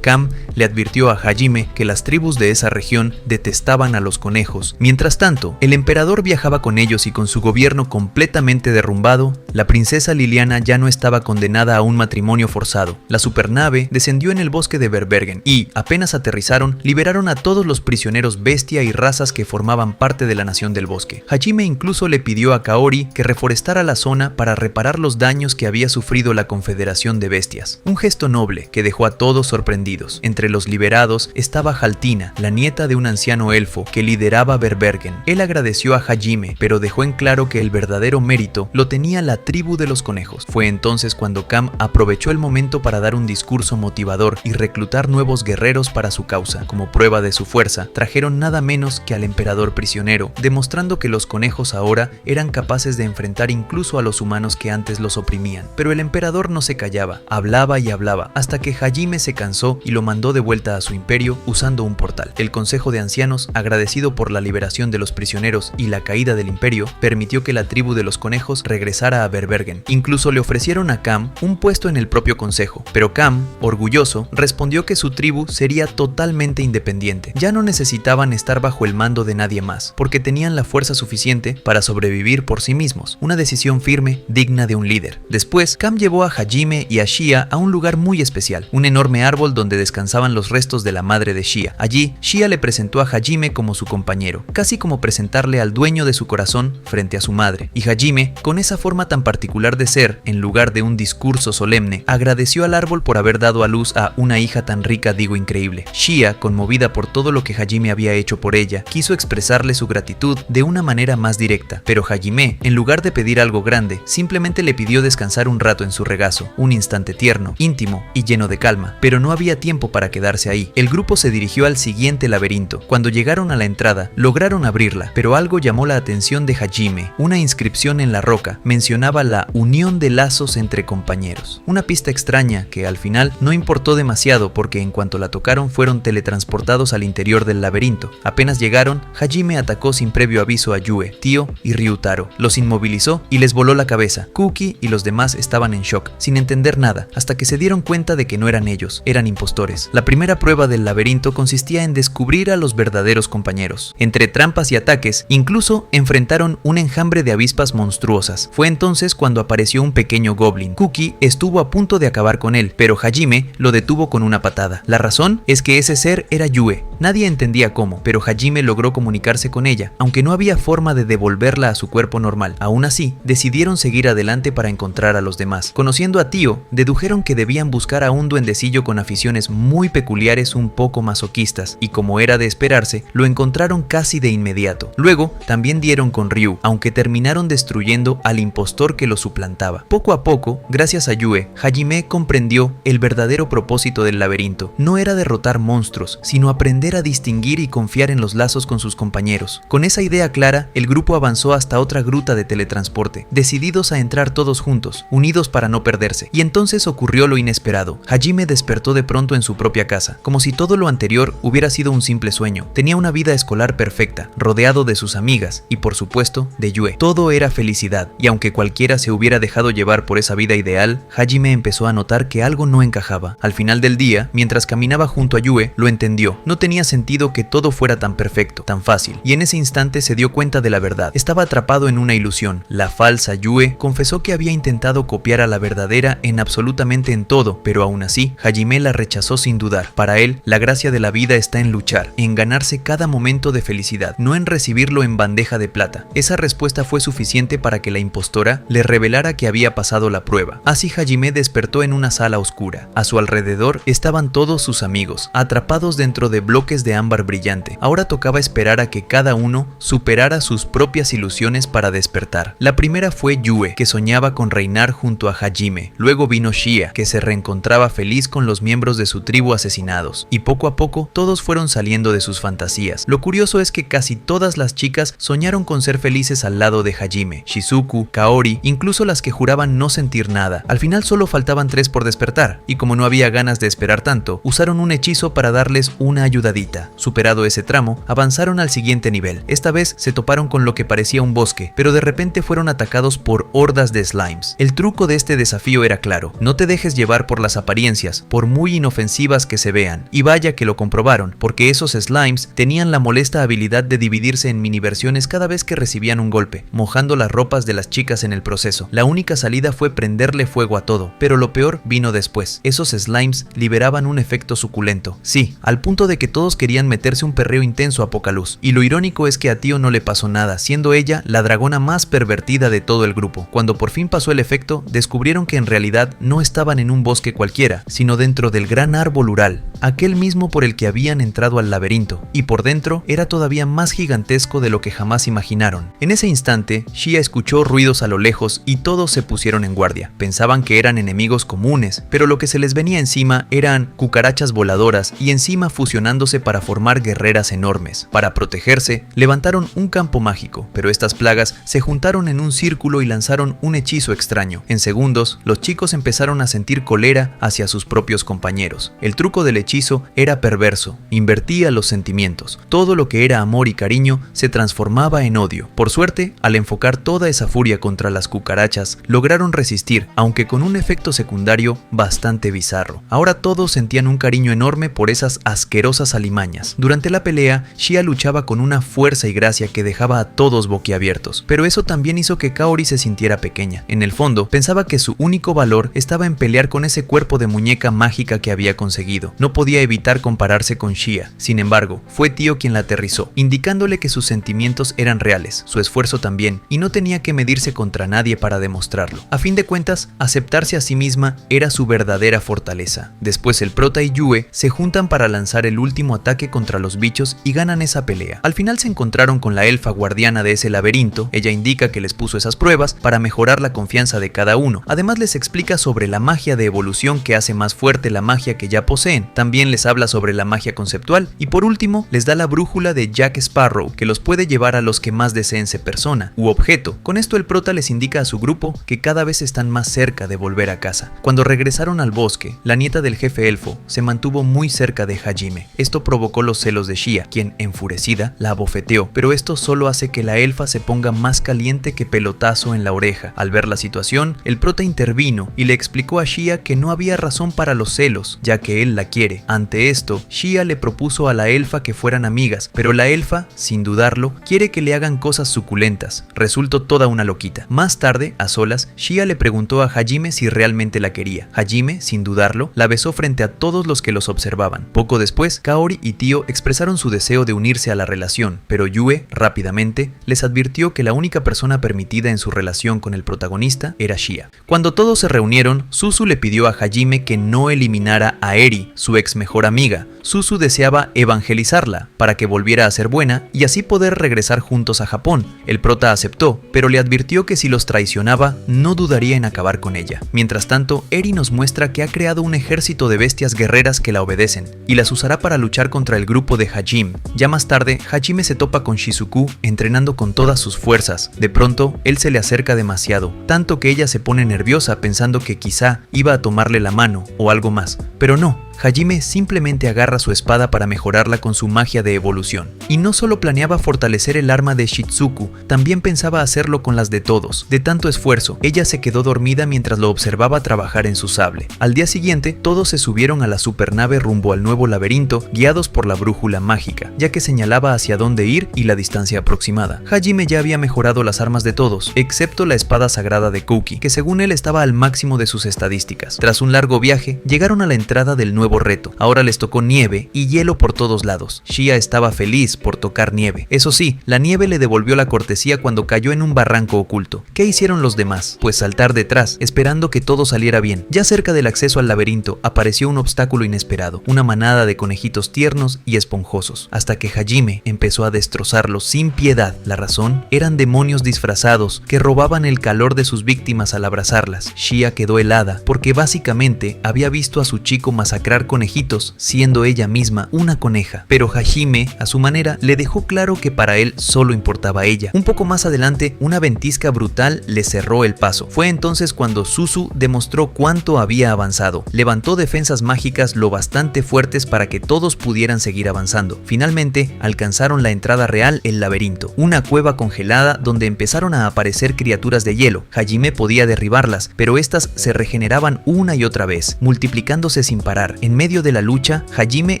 Cam le advirtió a Hajime que las tribus de esa región detestaban a los conejos. Mientras tanto, el emperador viajaba con ellos y con su gobierno completamente derrumbado, la princesa Liliana ya no estaba condenada a un matrimonio forzado. La supernave descendió en el bosque de Verbergen y, apenas aterrizaron, liberaron a todos los prisioneros bestia y razas que formaban parte de la nación del bosque. Hajime incluso le pidió a Kaori que reforestara la zona para reparar los daños que había sufrido la Confederación de Bestias. Un gesto noble que dejó a todos sorprendidos. Entre los liberados estaba Haltina, la nieta de un anciano elfo que lideraba Verbergen. Él agradeció a Hajime, pero dejó en claro que el verdadero mérito lo tenía la tribu de los conejos. Fue entonces cuando Cam aprovechó el momento para dar un discurso motivador y reclutar nuevos guerreros para su causa. Como prueba de su fuerza, trajeron nada menos que al emperador prisionero, demostrando que los conejos ahora eran capaces de enfrentar incluso a los humanos que antes los oprimían. Pero el emperador no se callaba, hablaba y hablaba, hasta que Hajime se cansó y lo mandó de vuelta a su imperio usando un portal. El Consejo de Ancianos, agradecido por la liberación de los prisioneros y la caída del imperio, permitió que la tribu de los conejos regresara a Verbergen. Incluso le ofrecieron a Cam un puesto en el propio consejo, pero Cam, orgulloso, respondió que su tribu sería totalmente independiente. Ya no necesitaban estar bajo el mando de nadie más, porque tenían la fuerza suficiente para sobrevivir por sí mismos, una decisión firme, digna de un líder. Después, Cam llevó a Hajime y a Shia a un lugar muy especial, un enorme árbol donde descansaban los restos de la madre de Shia. Allí, Shia le presentó a Hajime como su compañero, casi como presentarle al dueño de su corazón frente a su madre. Y Hajime, con esa forma tan particular de ser, en lugar de un discurso solemne, agradeció al árbol por haber dado a luz a una hija tan rica, digo increíble. Shia, conmovida por todo lo que Hajime había hecho por ella, quiso expresarle su gratitud de una manera más directa, pero Hajime, en lugar de pedir algo grande, simplemente le pidió descansar un rato en su regazo, un instante tierno, íntimo y lleno de calma, pero no había tiempo para quedarse ahí. El grupo se dirigió al siguiente laberinto. Cuando llegaron a la entrada, lograron abrirla, pero algo llamó la atención de Hajime. Una inscripción en la roca mencionaba la unión de lazos entre compañeros. Una pista extraña que al final no importó demasiado porque en cuanto la tocaron fueron teletransportados al interior del laberinto. Apenas llegaron, Hajime atacó sin previo aviso a Yue, Tio y Ryutaro. Los inmovilizó y les voló la cabeza. Kuki y los demás estaban en shock, sin entender nada, hasta que se dieron cuenta de que no eran ellos, eran impostores. La primera prueba del laberinto consistía en descubrir a los verdaderos compañeros. Entre trampas y ataques, incluso enfrentaron un enjambre de avispas monstruosas. Fue entonces cuando apareció un pequeño goblin. Kuki estuvo a punto de acabar con él, pero Hajime lo detuvo con una patada. La razón es que ese ser era Yue. Nadie entendía cómo, pero Hajime logró comunicarse con ella, aunque no había forma de devolverla a su cuerpo normal. Aún así, decidieron seguir adelante para encontrar a los demás. Conociendo a Tio, dedujeron que debían buscar a un duendecillo con aficiones muy peculiares, un poco masoquistas, y como era de esperarse, lo encontraron casi de inmediato. Luego, también dieron con Ryu, aunque terminaron destruyendo al impostor que lo suplantaba. Poco a poco, gracias a Yue, Hajime comprendió el verdadero propósito del laberinto. No era derrotar monstruos, sino aprender a distinguir y confiar en los lazos con sus compañeros. Con esa idea clara, el grupo avanzó hasta otra gruta de teletransporte, decididos a entrar todos juntos, unidos para no perderse. Y entonces ocurrió lo inesperado. Hajime despertó de pronto pronto en su propia casa, como si todo lo anterior hubiera sido un simple sueño. Tenía una vida escolar perfecta, rodeado de sus amigas y por supuesto de Yue. Todo era felicidad, y aunque cualquiera se hubiera dejado llevar por esa vida ideal, Hajime empezó a notar que algo no encajaba. Al final del día, mientras caminaba junto a Yue, lo entendió. No tenía sentido que todo fuera tan perfecto, tan fácil, y en ese instante se dio cuenta de la verdad. Estaba atrapado en una ilusión. La falsa Yue confesó que había intentado copiar a la verdadera en absolutamente en todo, pero aún así, Hajime la rechazó sin dudar. Para él, la gracia de la vida está en luchar, en ganarse cada momento de felicidad, no en recibirlo en bandeja de plata. Esa respuesta fue suficiente para que la impostora le revelara que había pasado la prueba. Así Hajime despertó en una sala oscura. A su alrededor estaban todos sus amigos, atrapados dentro de bloques de ámbar brillante. Ahora tocaba esperar a que cada uno superara sus propias ilusiones para despertar. La primera fue Yue, que soñaba con reinar junto a Hajime. Luego vino Shia, que se reencontraba feliz con los miembros de su tribu asesinados. Y poco a poco, todos fueron saliendo de sus fantasías. Lo curioso es que casi todas las chicas soñaron con ser felices al lado de Hajime. Shizuku, Kaori, incluso las que juraban no sentir nada. Al final solo faltaban 3 por despertar, y como no había ganas de esperar tanto, usaron un hechizo para darles una ayudadita. Superado ese tramo, avanzaron al siguiente nivel. Esta vez se toparon con lo que parecía un bosque, pero de repente fueron atacados por hordas de slimes. El truco de este desafío era claro: no te dejes llevar por las apariencias, por muy inofensivas que se vean. Y vaya que lo comprobaron, porque esos slimes tenían la molesta habilidad de dividirse en mini versiones cada vez que recibían un golpe, mojando las ropas de las chicas en el proceso. La única salida fue prenderle fuego a todo, pero lo peor vino después. Esos slimes liberaban un efecto suculento. Sí, al punto de que todos querían meterse un perreo intenso a poca luz. Y lo irónico es que a Tio no le pasó nada, siendo ella la dragona más pervertida de todo el grupo. Cuando por fin pasó el efecto, descubrieron que en realidad no estaban en un bosque cualquiera, sino dentro del gran árbol ural, aquel mismo por el que habían entrado al laberinto, y por dentro era todavía más gigantesco de lo que jamás imaginaron. En ese instante, Shia escuchó ruidos a lo lejos y todos se pusieron en guardia. Pensaban que eran enemigos comunes, pero lo que se les venía encima eran cucarachas voladoras y encima fusionándose para formar guerreras enormes. Para protegerse, levantaron un campo mágico, pero estas plagas se juntaron en un círculo y lanzaron un hechizo extraño. En segundos, los chicos empezaron a sentir cólera hacia sus propios compañeros. El truco del hechizo era perverso, invertía los sentimientos. Todo lo que era amor y cariño se transformaba en odio. Por suerte, al enfocar toda esa furia contra las cucarachas, lograron resistir, aunque con un efecto secundario bastante bizarro. Ahora todos sentían un cariño enorme por esas asquerosas alimañas. Durante la pelea, Shia luchaba con una fuerza y gracia que dejaba a todos boquiabiertos, pero eso también hizo que Kaori se sintiera pequeña. En el fondo, pensaba que su único valor estaba en pelear con ese cuerpo de muñeca mágica que había conseguido. No podía evitar compararse con Shia. Sin embargo, fue Tio quien la aterrizó, indicándole que sus sentimientos eran reales, su esfuerzo también, y no tenía que medirse contra nadie para demostrarlo. A fin de cuentas, aceptarse a sí misma era su verdadera fortaleza. Después el prota y Yue se juntan para lanzar el último ataque contra los bichos y ganan esa pelea. Al final se encontraron con la elfa guardiana de ese laberinto. Ella indica que les puso esas pruebas para mejorar la confianza de cada uno. Además les explica sobre la magia de evolución que hace más fuerte la magia que ya poseen. También les habla sobre la magia conceptual y por último les da la brújula de Jack Sparrow, que los puede llevar a los que más deseen ser persona u objeto. Con esto el prota les indica a su grupo que cada vez están más cerca de volver a casa. Cuando regresaron al bosque, la nieta del jefe elfo se mantuvo muy cerca de Hajime. Esto provocó los celos de Shia, quien, enfurecida, la abofeteó, pero esto solo hace que la elfa se ponga más caliente que pelotazo en la oreja. Al ver la situación, el prota intervino y le explicó a Shia que no había razón para los celos, ya que él la quiere. Ante esto, Shia le propuso a la elfa que fueran amigas, pero la elfa, sin dudarlo, quiere que le hagan cosas suculentas. Resultó toda una loquita. Más tarde, a solas, Shia le preguntó a Hajime si realmente la quería. Hajime, sin dudarlo, la besó frente a todos los que los observaban. Poco después, Kaori y Tio expresaron su deseo de unirse a la relación, pero Yue, rápidamente, les advirtió que la única persona permitida en su relación con el protagonista era Shia. Cuando todos se reunieron, Suzu le pidió a Hajime que no eliminara a Eri, su ex mejor amiga. Suzu deseaba evangelizarla para que volviera a ser buena y así poder regresar juntos a Japón. El prota aceptó, pero le advirtió que si los traicionaba, no dudaría en acabar con ella. Mientras tanto, Eri nos muestra que ha creado un ejército de bestias guerreras que la obedecen y las usará para luchar contra el grupo de Hajime. Ya más tarde, Hajime se topa con Shizuku entrenando con todas sus fuerzas. De pronto, él se le acerca demasiado, tanto que ella se pone nerviosa pensando que quizá iba a tomarle la mano o algo más, pero no. Hajime simplemente agarra su espada para mejorarla con su magia de evolución. Y no solo planeaba fortalecer el arma de Shizuku, también pensaba hacerlo con las de todos. De tanto esfuerzo, ella se quedó dormida mientras lo observaba trabajar en su sable. Al día siguiente, todos se subieron a la supernave rumbo al nuevo laberinto, guiados por la brújula mágica, ya que señalaba hacia dónde ir y la distancia aproximada. Hajime ya había mejorado las armas de todos, excepto la espada sagrada de Kouki, que según él estaba al máximo de sus estadísticas. Tras un largo viaje, llegaron a la entrada del nuevo reto. Ahora les tocó nieve y hielo por todos lados. Shia estaba feliz por tocar nieve. Eso sí, la nieve le devolvió la cortesía cuando cayó en un barranco oculto. ¿Qué hicieron los demás? Pues saltar detrás, esperando que todo saliera bien. Ya cerca del acceso al laberinto, apareció un obstáculo inesperado, una manada de conejitos tiernos y esponjosos, hasta que Hajime empezó a destrozarlos sin piedad. La razón: eran demonios disfrazados que robaban el calor de sus víctimas al abrazarlas. Shia quedó helada porque básicamente había visto a su chico masacrar conejitos, siendo ella misma una coneja. Pero Hajime, a su manera, le dejó claro que para él solo importaba ella. Un poco más adelante, una ventisca brutal le cerró el paso. Fue entonces cuando Suzu demostró cuánto había avanzado. Levantó defensas mágicas lo bastante fuertes para que todos pudieran seguir avanzando. Finalmente, alcanzaron la entrada real, el laberinto, una cueva congelada donde empezaron a aparecer criaturas de hielo. Hajime podía derribarlas, pero estas se regeneraban una y otra vez, multiplicándose sin parar. En medio de la lucha, Hajime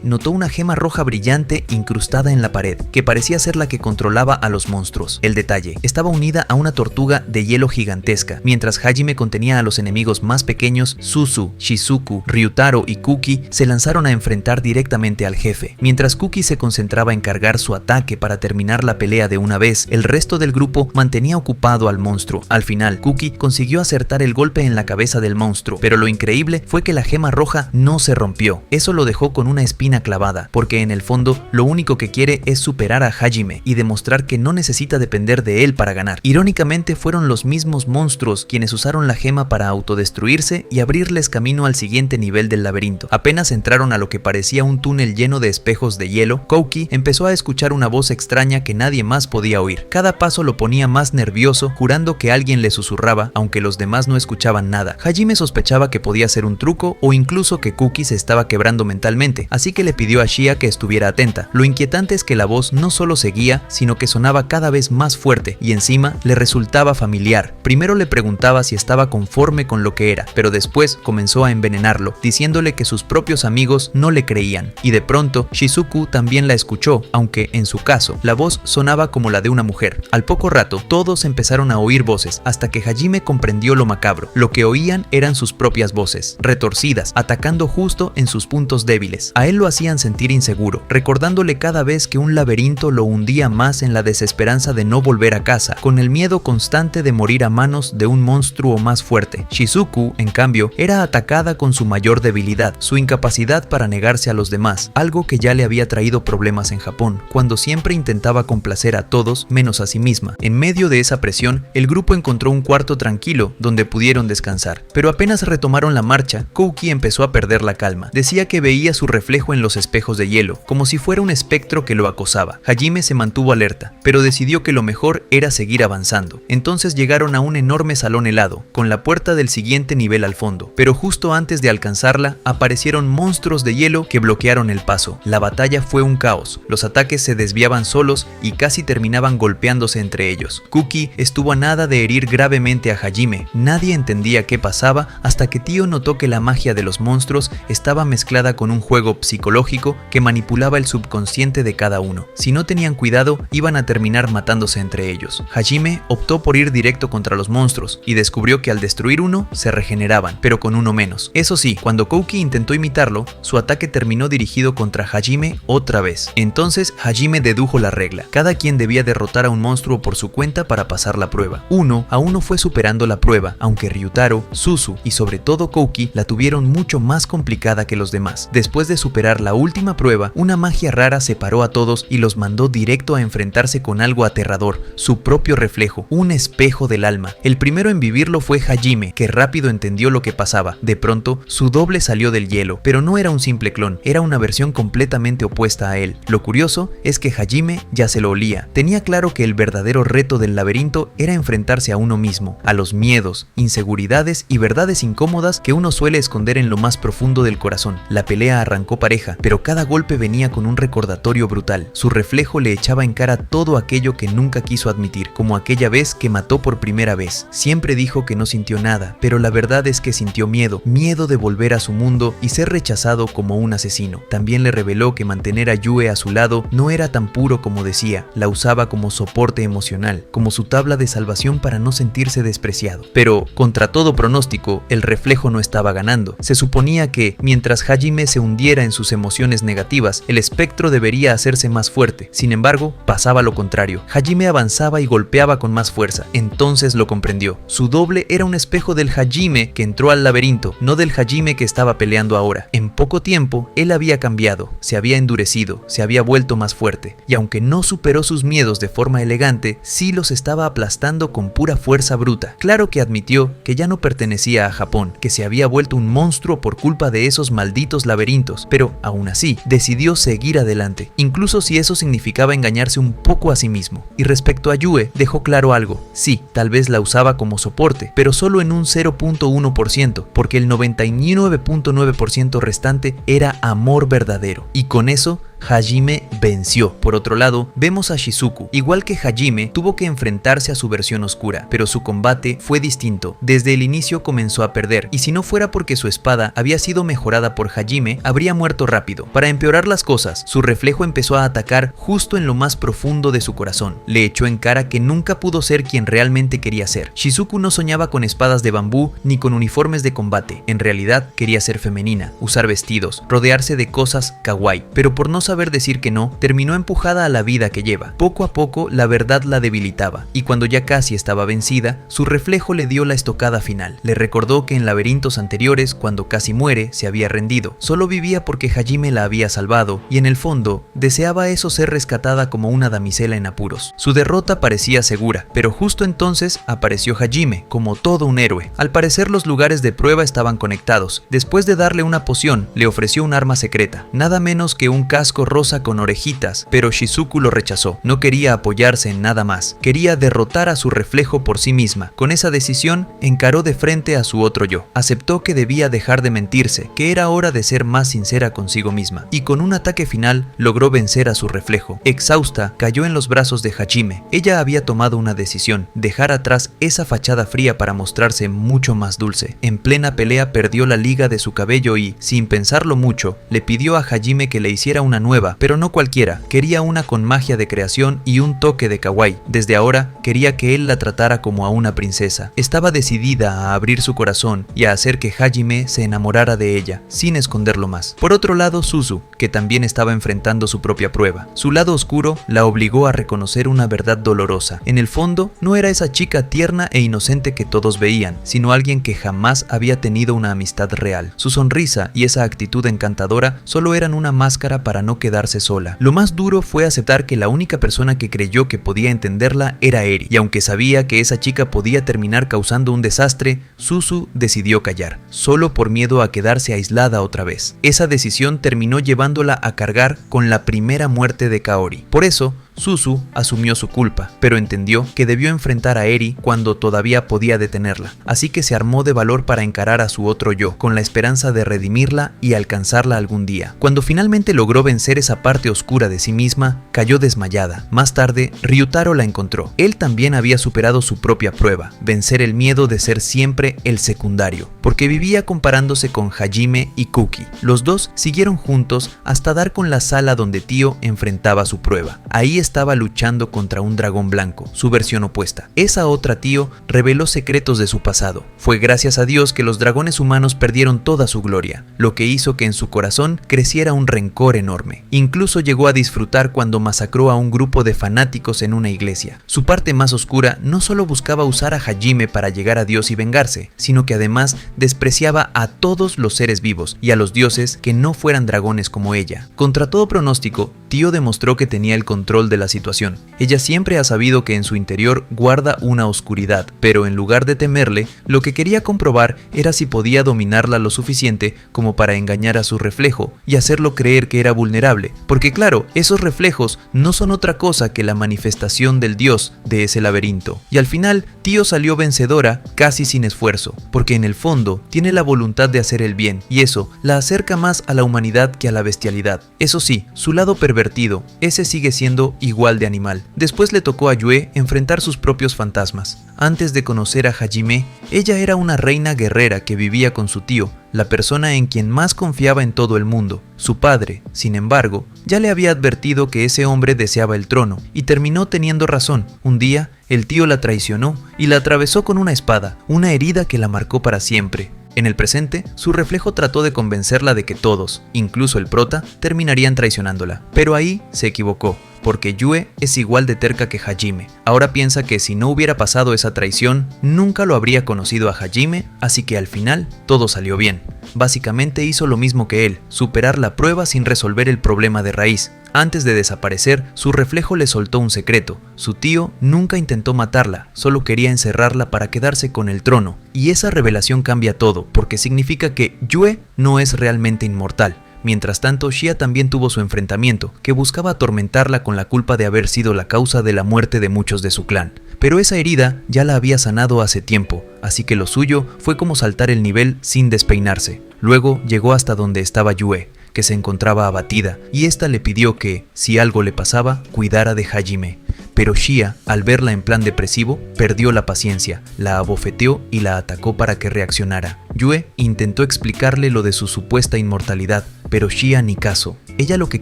notó una gema roja brillante incrustada en la pared, que parecía ser la que controlaba a los monstruos. El detalle: estaba unida a una tortuga de hielo gigantesca. Mientras Hajime contenía a los enemigos más pequeños, Suzu, Shizuku, Ryutaro y Kuki se lanzaron a enfrentar directamente al jefe. Mientras Kuki se concentraba en cargar su ataque para terminar la pelea de una vez, el resto del grupo mantenía ocupado al monstruo. Al final, Kuki consiguió acertar el golpe en la cabeza del monstruo, pero lo increíble fue que la gema roja no se rompió. Eso lo dejó con una espina clavada, porque en el fondo lo único que quiere es superar a Hajime y demostrar que no necesita depender de él para ganar. Irónicamente, fueron los mismos monstruos quienes usaron la gema para autodestruirse y abrirles camino al siguiente nivel del laberinto. Apenas entraron a lo que parecía un túnel lleno de espejos de hielo, Kouki empezó a escuchar una voz extraña que nadie más podía oír. Cada paso lo ponía más nervioso, jurando que alguien le susurraba, aunque los demás no escuchaban nada. Hajime sospechaba que podía ser un truco o incluso que Kuki se estaba quebrando mentalmente, así que le pidió a Shia que estuviera atenta. Lo inquietante es que la voz no solo seguía, sino que sonaba cada vez más fuerte y encima le resultaba familiar. Primero le preguntaba si estaba conforme con lo que era, pero después comenzó a envenenarlo, diciéndole que sus propios amigos no le creían. Y de pronto, Shizuku también la escuchó, aunque en su caso, la voz sonaba como la de una mujer. Al poco rato, todos empezaron a oír voces, hasta que Hajime comprendió lo macabro. Lo que oían eran sus propias voces, retorcidas, atacando justo en sus puntos débiles. A él lo hacían sentir inseguro, recordándole cada vez que un laberinto lo hundía más en la desesperanza de no volver a casa, con el miedo constante de morir a manos de un monstruo más fuerte. Shizuku, en cambio, era atacada con su mayor debilidad, su incapacidad para negarse a los demás, algo que ya le había traído problemas en Japón, cuando siempre intentaba complacer a todos menos a sí misma. En medio de esa presión, el grupo encontró un cuarto tranquilo donde pudieron descansar, pero apenas retomaron la marcha, Kouki empezó a perder la calma. Decía que veía su reflejo en los espejos de hielo, como si fuera un espectro que lo acosaba. Hajime se mantuvo alerta, pero decidió que lo mejor era seguir avanzando. Entonces llegaron a un enorme salón helado, con la puerta del siguiente nivel al fondo, pero justo antes de alcanzarla, aparecieron monstruos de hielo que bloquearon el paso. La batalla fue un caos, los ataques se desviaban solos y casi terminaban golpeándose entre ellos. Kuki estuvo a nada de herir gravemente a Hajime. Nadie entendía qué pasaba hasta que Tio notó que la magia de los monstruos estaba mezclada con un juego psicológico que manipulaba el subconsciente de cada uno. Si no tenían cuidado, iban a terminar matándose entre ellos. Hajime optó por ir directo contra los monstruos y descubrió que al destruir uno, se regeneraban, pero con uno menos. Eso sí, cuando Kouki intentó imitarlo, su ataque terminó dirigido contra Hajime otra vez. Entonces Hajime dedujo la regla: cada quien debía derrotar a un monstruo por su cuenta para pasar la prueba. Uno a uno fue superando la prueba, aunque Ryutaro, Suzu y sobre todo Kouki la tuvieron mucho más complicada que los demás. Después de superar la última prueba, una magia rara separó a todos y los mandó directo a enfrentarse con algo aterrador, su propio reflejo, un espejo del alma. El primero en vivirlo fue Hajime, que rápido entendió lo que pasaba. De pronto, su doble salió del hielo, pero no era un simple clon, era una versión completamente opuesta a él. Lo curioso es que Hajime ya se lo olía. Tenía claro que el verdadero reto del laberinto era enfrentarse a uno mismo, a los miedos, inseguridades y verdades incómodas que uno suele esconder en lo más profundo del corazón corazón. La pelea arrancó pareja, pero cada golpe venía con un recordatorio brutal. Su reflejo le echaba en cara todo aquello que nunca quiso admitir, como aquella vez que mató por primera vez. Siempre dijo que no sintió nada, pero la verdad es que sintió miedo de volver a su mundo y ser rechazado como un asesino. También le reveló que mantener a Yue a su lado no era tan puro como decía, la usaba como soporte emocional, como su tabla de salvación para no sentirse despreciado. Pero, contra todo pronóstico, el reflejo no estaba ganando. Se suponía que, mientras Hajime se hundiera en sus emociones negativas, el espectro debería hacerse más fuerte. Sin embargo, pasaba lo contrario. Hajime avanzaba y golpeaba con más fuerza. Entonces lo comprendió. Su doble era un espejo del Hajime que entró al laberinto, no del Hajime que estaba peleando ahora. En poco tiempo, él había cambiado, se había endurecido, se había vuelto más fuerte. Y aunque no superó sus miedos de forma elegante, sí los estaba aplastando con pura fuerza bruta. Claro que admitió que ya no pertenecía a Japón, que se había vuelto un monstruo por culpa de esos malditos laberintos, pero aún así decidió seguir adelante, incluso si eso significaba engañarse un poco a sí mismo. Y respecto a Yue, dejó claro algo. Sí, tal vez la usaba como soporte, pero solo en un 0.1%, porque el 99.9% restante era amor verdadero. Y con eso, Hajime venció. Por otro lado, vemos a Shizuku. Igual que Hajime, tuvo que enfrentarse a su versión oscura, pero su combate fue distinto. Desde el inicio comenzó a perder, y si no fuera porque su espada había sido mejorada por Hajime, habría muerto rápido. Para empeorar las cosas, su reflejo empezó a atacar justo en lo más profundo de su corazón. Le echó en cara que nunca pudo ser quien realmente quería ser. Shizuku no soñaba con espadas de bambú ni con uniformes de combate. En realidad, quería ser femenina, usar vestidos, rodearse de cosas kawaii, pero por no saber decir que no, terminó empujada a la vida que lleva. Poco a poco, la verdad la debilitaba, y cuando ya casi estaba vencida, su reflejo le dio la estocada final. Le recordó que en laberintos anteriores, cuando casi muere, se había rendido. Solo vivía porque Hajime la había salvado, y en el fondo, deseaba eso, ser rescatada como una damisela en apuros. Su derrota parecía segura, pero justo entonces apareció Hajime, como todo un héroe. Al parecer los lugares de prueba estaban conectados. Después de darle una poción, le ofreció un arma secreta, nada menos que un casco rosa con orejitas, pero Shizuku lo rechazó. No quería apoyarse en nada más, quería derrotar a su reflejo por sí misma. Con esa decisión, encaró de frente a su otro yo. Aceptó que debía dejar de mentirse, que era hora de ser más sincera consigo misma, y con un ataque final logró vencer a su reflejo. Exhausta, cayó en los brazos de Hajime. Ella había tomado una decisión, dejar atrás esa fachada fría para mostrarse mucho más dulce. En plena pelea perdió la liga de su cabello y, sin pensarlo mucho, le pidió a Hajime que le hiciera una nueva, pero no cualquiera. Quería una con magia de creación y un toque de kawaii. Desde ahora, quería que él la tratara como a una princesa. Estaba decidida a abrir su corazón y a hacer que Hajime se enamorara de ella, sin esconderlo más. Por otro lado, Suzu, que también estaba enfrentando su propia prueba. Su lado oscuro la obligó a reconocer una verdad dolorosa. En el fondo, no era esa chica tierna e inocente que todos veían, sino alguien que jamás había tenido una amistad real. Su sonrisa y esa actitud encantadora solo eran una máscara para no quedarse sola. Lo más duro fue aceptar que la única persona que creyó que podía entenderla era Eri, y aunque sabía que esa chica podía terminar causando un desastre, Suzu decidió callar, solo por miedo a quedarse aislada otra vez. Esa decisión terminó llevándola a cargar con la primera muerte de Kaori. Por eso, Suzu asumió su culpa, pero entendió que debió enfrentar a Eri cuando todavía podía detenerla, así que se armó de valor para encarar a su otro yo, con la esperanza de redimirla y alcanzarla algún día. Cuando finalmente logró vencer esa parte oscura de sí misma, cayó desmayada. Más tarde, Ryutaro la encontró. Él también había superado su propia prueba, vencer el miedo de ser siempre el secundario, porque vivía comparándose con Hajime y Kuki. Los dos siguieron juntos hasta dar con la sala donde Tio enfrentaba su prueba. Ahí estaba luchando contra un dragón blanco, su versión opuesta. Esa otra Tio reveló secretos de su pasado. Fue gracias a Dios que los dragones humanos perdieron toda su gloria, lo que hizo que en su corazón creciera un rencor enorme. Incluso llegó a disfrutar cuando masacró a un grupo de fanáticos en una iglesia. Su parte más oscura no solo buscaba usar a Hajime para llegar a Dios y vengarse, sino que además despreciaba a todos los seres vivos y a los dioses que no fueran dragones como ella. Contra todo pronóstico, Tio demostró que tenía el control del de la situación. Ella siempre ha sabido que en su interior guarda una oscuridad, pero en lugar de temerle, lo que quería comprobar era si podía dominarla lo suficiente como para engañar a su reflejo y hacerlo creer que era vulnerable, porque claro, esos reflejos no son otra cosa que la manifestación del dios de ese laberinto. Y al final, Tio salió vencedora casi sin esfuerzo, porque en el fondo tiene la voluntad de hacer el bien, y eso la acerca más a la humanidad que a la bestialidad. Eso sí, su lado pervertido, ese sigue siendo igual de animal. Después le tocó a Yue enfrentar sus propios fantasmas. Antes de conocer a Hajime, ella era una reina guerrera que vivía con su tío, la persona en quien más confiaba en todo el mundo. Su padre, sin embargo, ya le había advertido que ese hombre deseaba el trono, y terminó teniendo razón. Un día, el tío la traicionó y la atravesó con una espada, una herida que la marcó para siempre. En el presente, su reflejo trató de convencerla de que todos, incluso el prota, terminarían traicionándola. Pero ahí se equivocó, porque Yue es igual de terca que Hajime. Ahora piensa que si no hubiera pasado esa traición, nunca lo habría conocido a Hajime, así que al final todo salió bien. Básicamente hizo lo mismo que él, superar la prueba sin resolver el problema de raíz. Antes de desaparecer, su reflejo le soltó un secreto. Su tío nunca intentó matarla, solo quería encerrarla para quedarse con el trono. Y esa revelación cambia todo, porque significa que Yue no es realmente inmortal. Mientras tanto, Xia también tuvo su enfrentamiento, que buscaba atormentarla con la culpa de haber sido la causa de la muerte de muchos de su clan. Pero esa herida ya la había sanado hace tiempo, así que lo suyo fue como saltar el nivel sin despeinarse. Luego llegó hasta donde estaba Yue, que se encontraba abatida, y ésta le pidió que, si algo le pasaba, cuidara de Hajime. Pero Xia, al verla en plan depresivo, perdió la paciencia, la abofeteó y la atacó para que reaccionara. Yue intentó explicarle lo de su supuesta inmortalidad, pero Xia ni caso. Ella lo que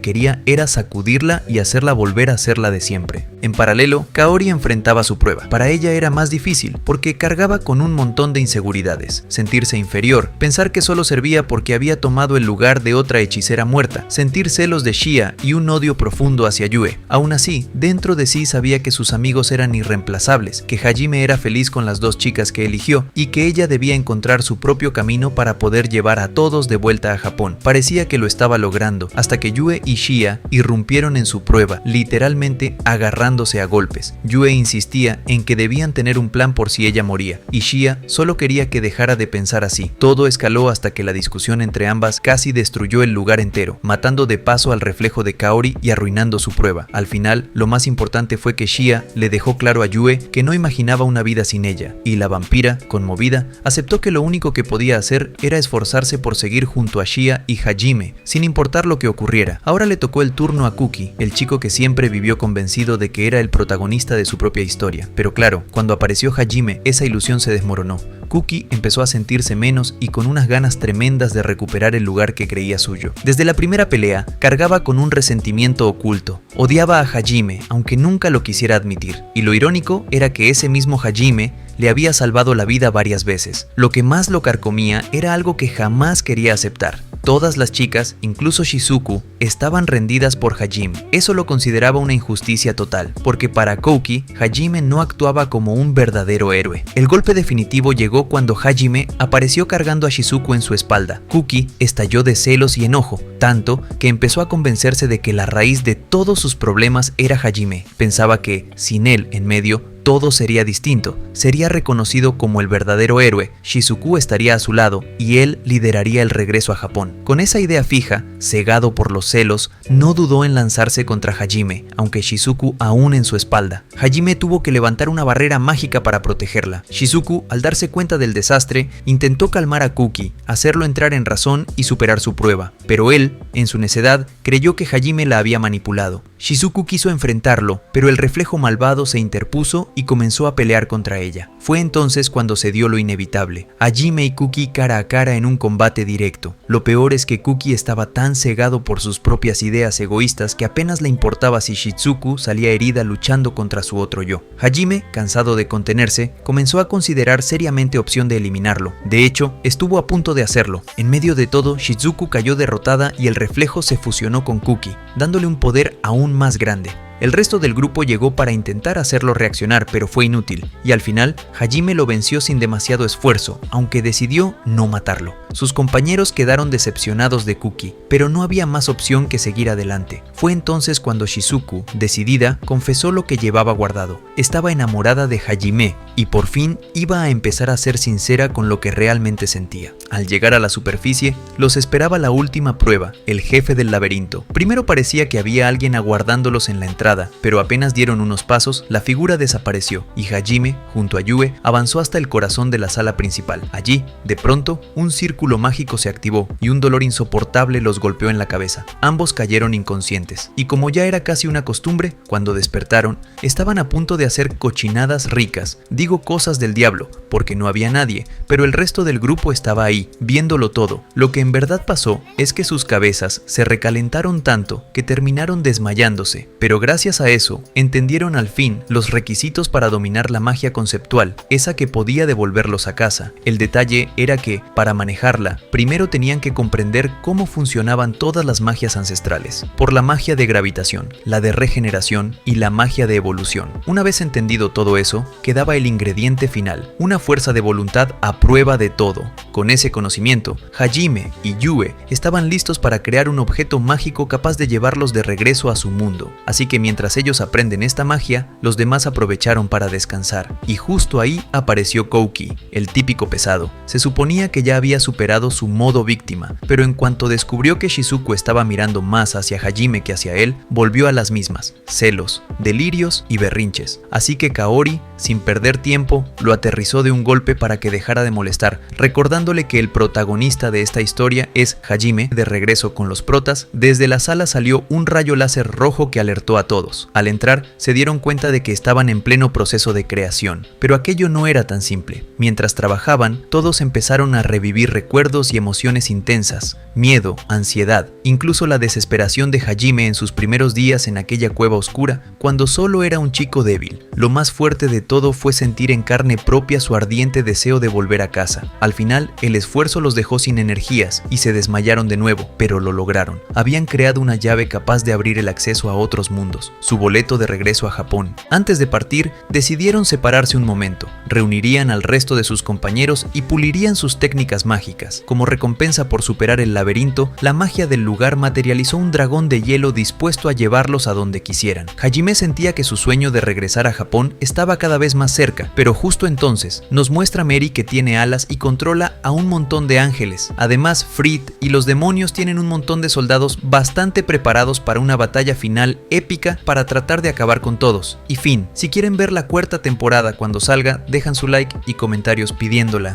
quería era sacudirla y hacerla volver a ser la de siempre. En paralelo, Kaori enfrentaba su prueba. Para ella era más difícil, porque cargaba con un montón de inseguridades. Sentirse inferior, pensar que solo servía porque había tomado el lugar de otra hechicera muerta, sentir celos de Xia y un odio profundo hacia Yue. Aún así, dentro de sí sabía que sus amigos eran irreemplazables, que Hajime era feliz con las dos chicas que eligió y que ella debía encontrar su propio camino para poder llevar a todos de vuelta a Japón. Parecía que lo estaba logrando, hasta que Yue y Xia irrumpieron en su prueba, literalmente agarrándose a golpes. Yue insistía en que debían tener un plan por si ella moría, y Xia solo quería que dejara de pensar así. Todo escaló hasta que la discusión entre ambas casi destruyó el lugar entero, matando de paso al reflejo de Kaori y arruinando su prueba. Al final, lo más importante fue que Xia le dejó claro a Yue que no imaginaba una vida sin ella, y la vampira, conmovida, aceptó que lo único que podía hacer era esforzarse por seguir junto a Xia y Hajime, sin importar lo que ocurriera. Ahora le tocó el turno a Kuki, el chico que siempre vivió convencido de que era el protagonista de su propia historia. Pero claro, cuando apareció Hajime, esa ilusión se desmoronó. Kuki empezó a sentirse menos y con unas ganas tremendas de recuperar el lugar que creía suyo. Desde la primera pelea, cargaba con un resentimiento oculto. Odiaba a Hajime, aunque nunca lo quisiera admitir. Y lo irónico era que ese mismo Hajime le había salvado la vida varias veces. Lo que más lo carcomía era algo que jamás quería aceptar. Todas las chicas, incluso Shizuku, estaban rendidas por Hajime. Eso lo consideraba una injusticia total, porque para Kouki, Hajime no actuaba como un verdadero héroe. El golpe definitivo llegó cuando Hajime apareció cargando a Shizuku en su espalda. Kuki estalló de celos y enojo, tanto que empezó a convencerse de que la raíz de todos sus problemas era Hajime. Pensaba que, sin él en medio, todo sería distinto, sería reconocido como el verdadero héroe, Shizuku estaría a su lado y él lideraría el regreso a Japón. Con esa idea fija, cegado por los celos, no dudó en lanzarse contra Hajime, aunque Shizuku aún en su espalda. Hajime tuvo que levantar una barrera mágica para protegerla. Shizuku, al darse cuenta del desastre, intentó calmar a Kuki, hacerlo entrar en razón y superar su prueba, pero él, en su necedad, creyó que Hajime la había manipulado. Shizuku quiso enfrentarlo, pero el reflejo malvado se interpuso y comenzó a pelear contra ella. Fue entonces cuando se dio lo inevitable, Hajime y Kuki cara a cara en un combate directo. Lo peor es que Kuki estaba tan cegado por sus propias ideas egoístas que apenas le importaba si Shizuku salía herida luchando contra su otro yo. Hajime, cansado de contenerse, comenzó a considerar seriamente opción de eliminarlo. De hecho, estuvo a punto de hacerlo. En medio de todo, Shizuku cayó derrotada y el reflejo se fusionó con Kuki, dándole un poder aún más grande. El resto del grupo llegó para intentar hacerlo reaccionar, pero fue inútil, y al final, Hajime lo venció sin demasiado esfuerzo, aunque decidió no matarlo. Sus compañeros quedaron decepcionados de Kuki, pero no había más opción que seguir adelante. Fue entonces cuando Shizuku, decidida, confesó lo que llevaba guardado. Estaba enamorada de Hajime y por fin iba a empezar a ser sincera con lo que realmente sentía. Al llegar a la superficie, los esperaba la última prueba, el jefe del laberinto. Primero parecía que había alguien aguardándolos en la entrada, pero apenas dieron unos pasos, la figura desapareció y Hajime, junto a Yue, avanzó hasta el corazón de la sala principal. Allí, de pronto, un círculo mágico se activó y un dolor insoportable los golpeó en la cabeza. Ambos cayeron inconscientes, y como ya era casi una costumbre, cuando despertaron, estaban a punto de hacer cochinadas ricas. Digo cosas del diablo, porque no había nadie, pero el resto del grupo estaba ahí, viéndolo todo. Lo que en verdad pasó es que sus cabezas se recalentaron tanto que terminaron desmayándose, pero gracias a eso, entendieron al fin los requisitos para dominar la magia conceptual, esa que podía devolverlos a casa. El detalle era que, para manejarla, primero tenían que comprender cómo funcionaban todas las magias ancestrales, por la magia de gravitación, la de regeneración y la magia de evolución. Una vez entendido todo eso, quedaba el ingrediente final, una fuerza de voluntad a prueba de todo. Con ese conocimiento, Hajime y Yue estaban listos para crear un objeto mágico capaz de llevarlos de regreso a su mundo. Así que mientras ellos aprenden esta magia, los demás aprovecharon para descansar. Y justo ahí apareció Kouki, el típico pesado. Se suponía que ya había superado su modo víctima, pero en cuanto descubrió que Shizuku estaba mirando más hacia Hajime que hacia él, volvió a las mismas: celos, delirios y berrinches. Así que Kaori, sin perder tiempo, lo aterrizó de un golpe para que dejara de molestar, recordándole que el protagonista de esta historia es Hajime. De regreso con los protas, desde la sala salió un rayo láser rojo que alertó a todos. Al entrar, se dieron cuenta de que estaban en pleno proceso de creación, pero aquello no era tan simple. Mientras trabajaban, todos empezaron a revivir recuerdos y emociones intensas, miedo, ansiedad, incluso la desesperación de Hajime en sus primeros días en aquella cueva oscura, cuando solo era un chico débil. Lo más fuerte de todo fue sentir en carne propia su ardiente deseo de volver a casa. Al final, el esfuerzo los dejó sin energías y se desmayaron de nuevo, pero lo lograron. Habían creado una llave capaz de abrir el acceso a otros mundos, su boleto de regreso a Japón. Antes de partir, decidieron separarse un momento, reunirían al resto de sus compañeros y pulirían sus técnicas mágicas. Como recompensa por superar el laberinto, la magia del lugar materializó un dragón de hielo dispuesto a llevarlos a donde quisieran. Hajime sentía que su sueño de regresar a Japón estaba cada vez más cerca, pero justo entonces nos muestra Mary que tiene alas y controla a un montón de ángeles. Además, Fried y los demonios tienen un montón de soldados bastante preparados para una batalla final épica para tratar de acabar con todos. Y fin, si quieren ver la cuarta temporada cuando salga, dejan su like y comentarios pidiéndola.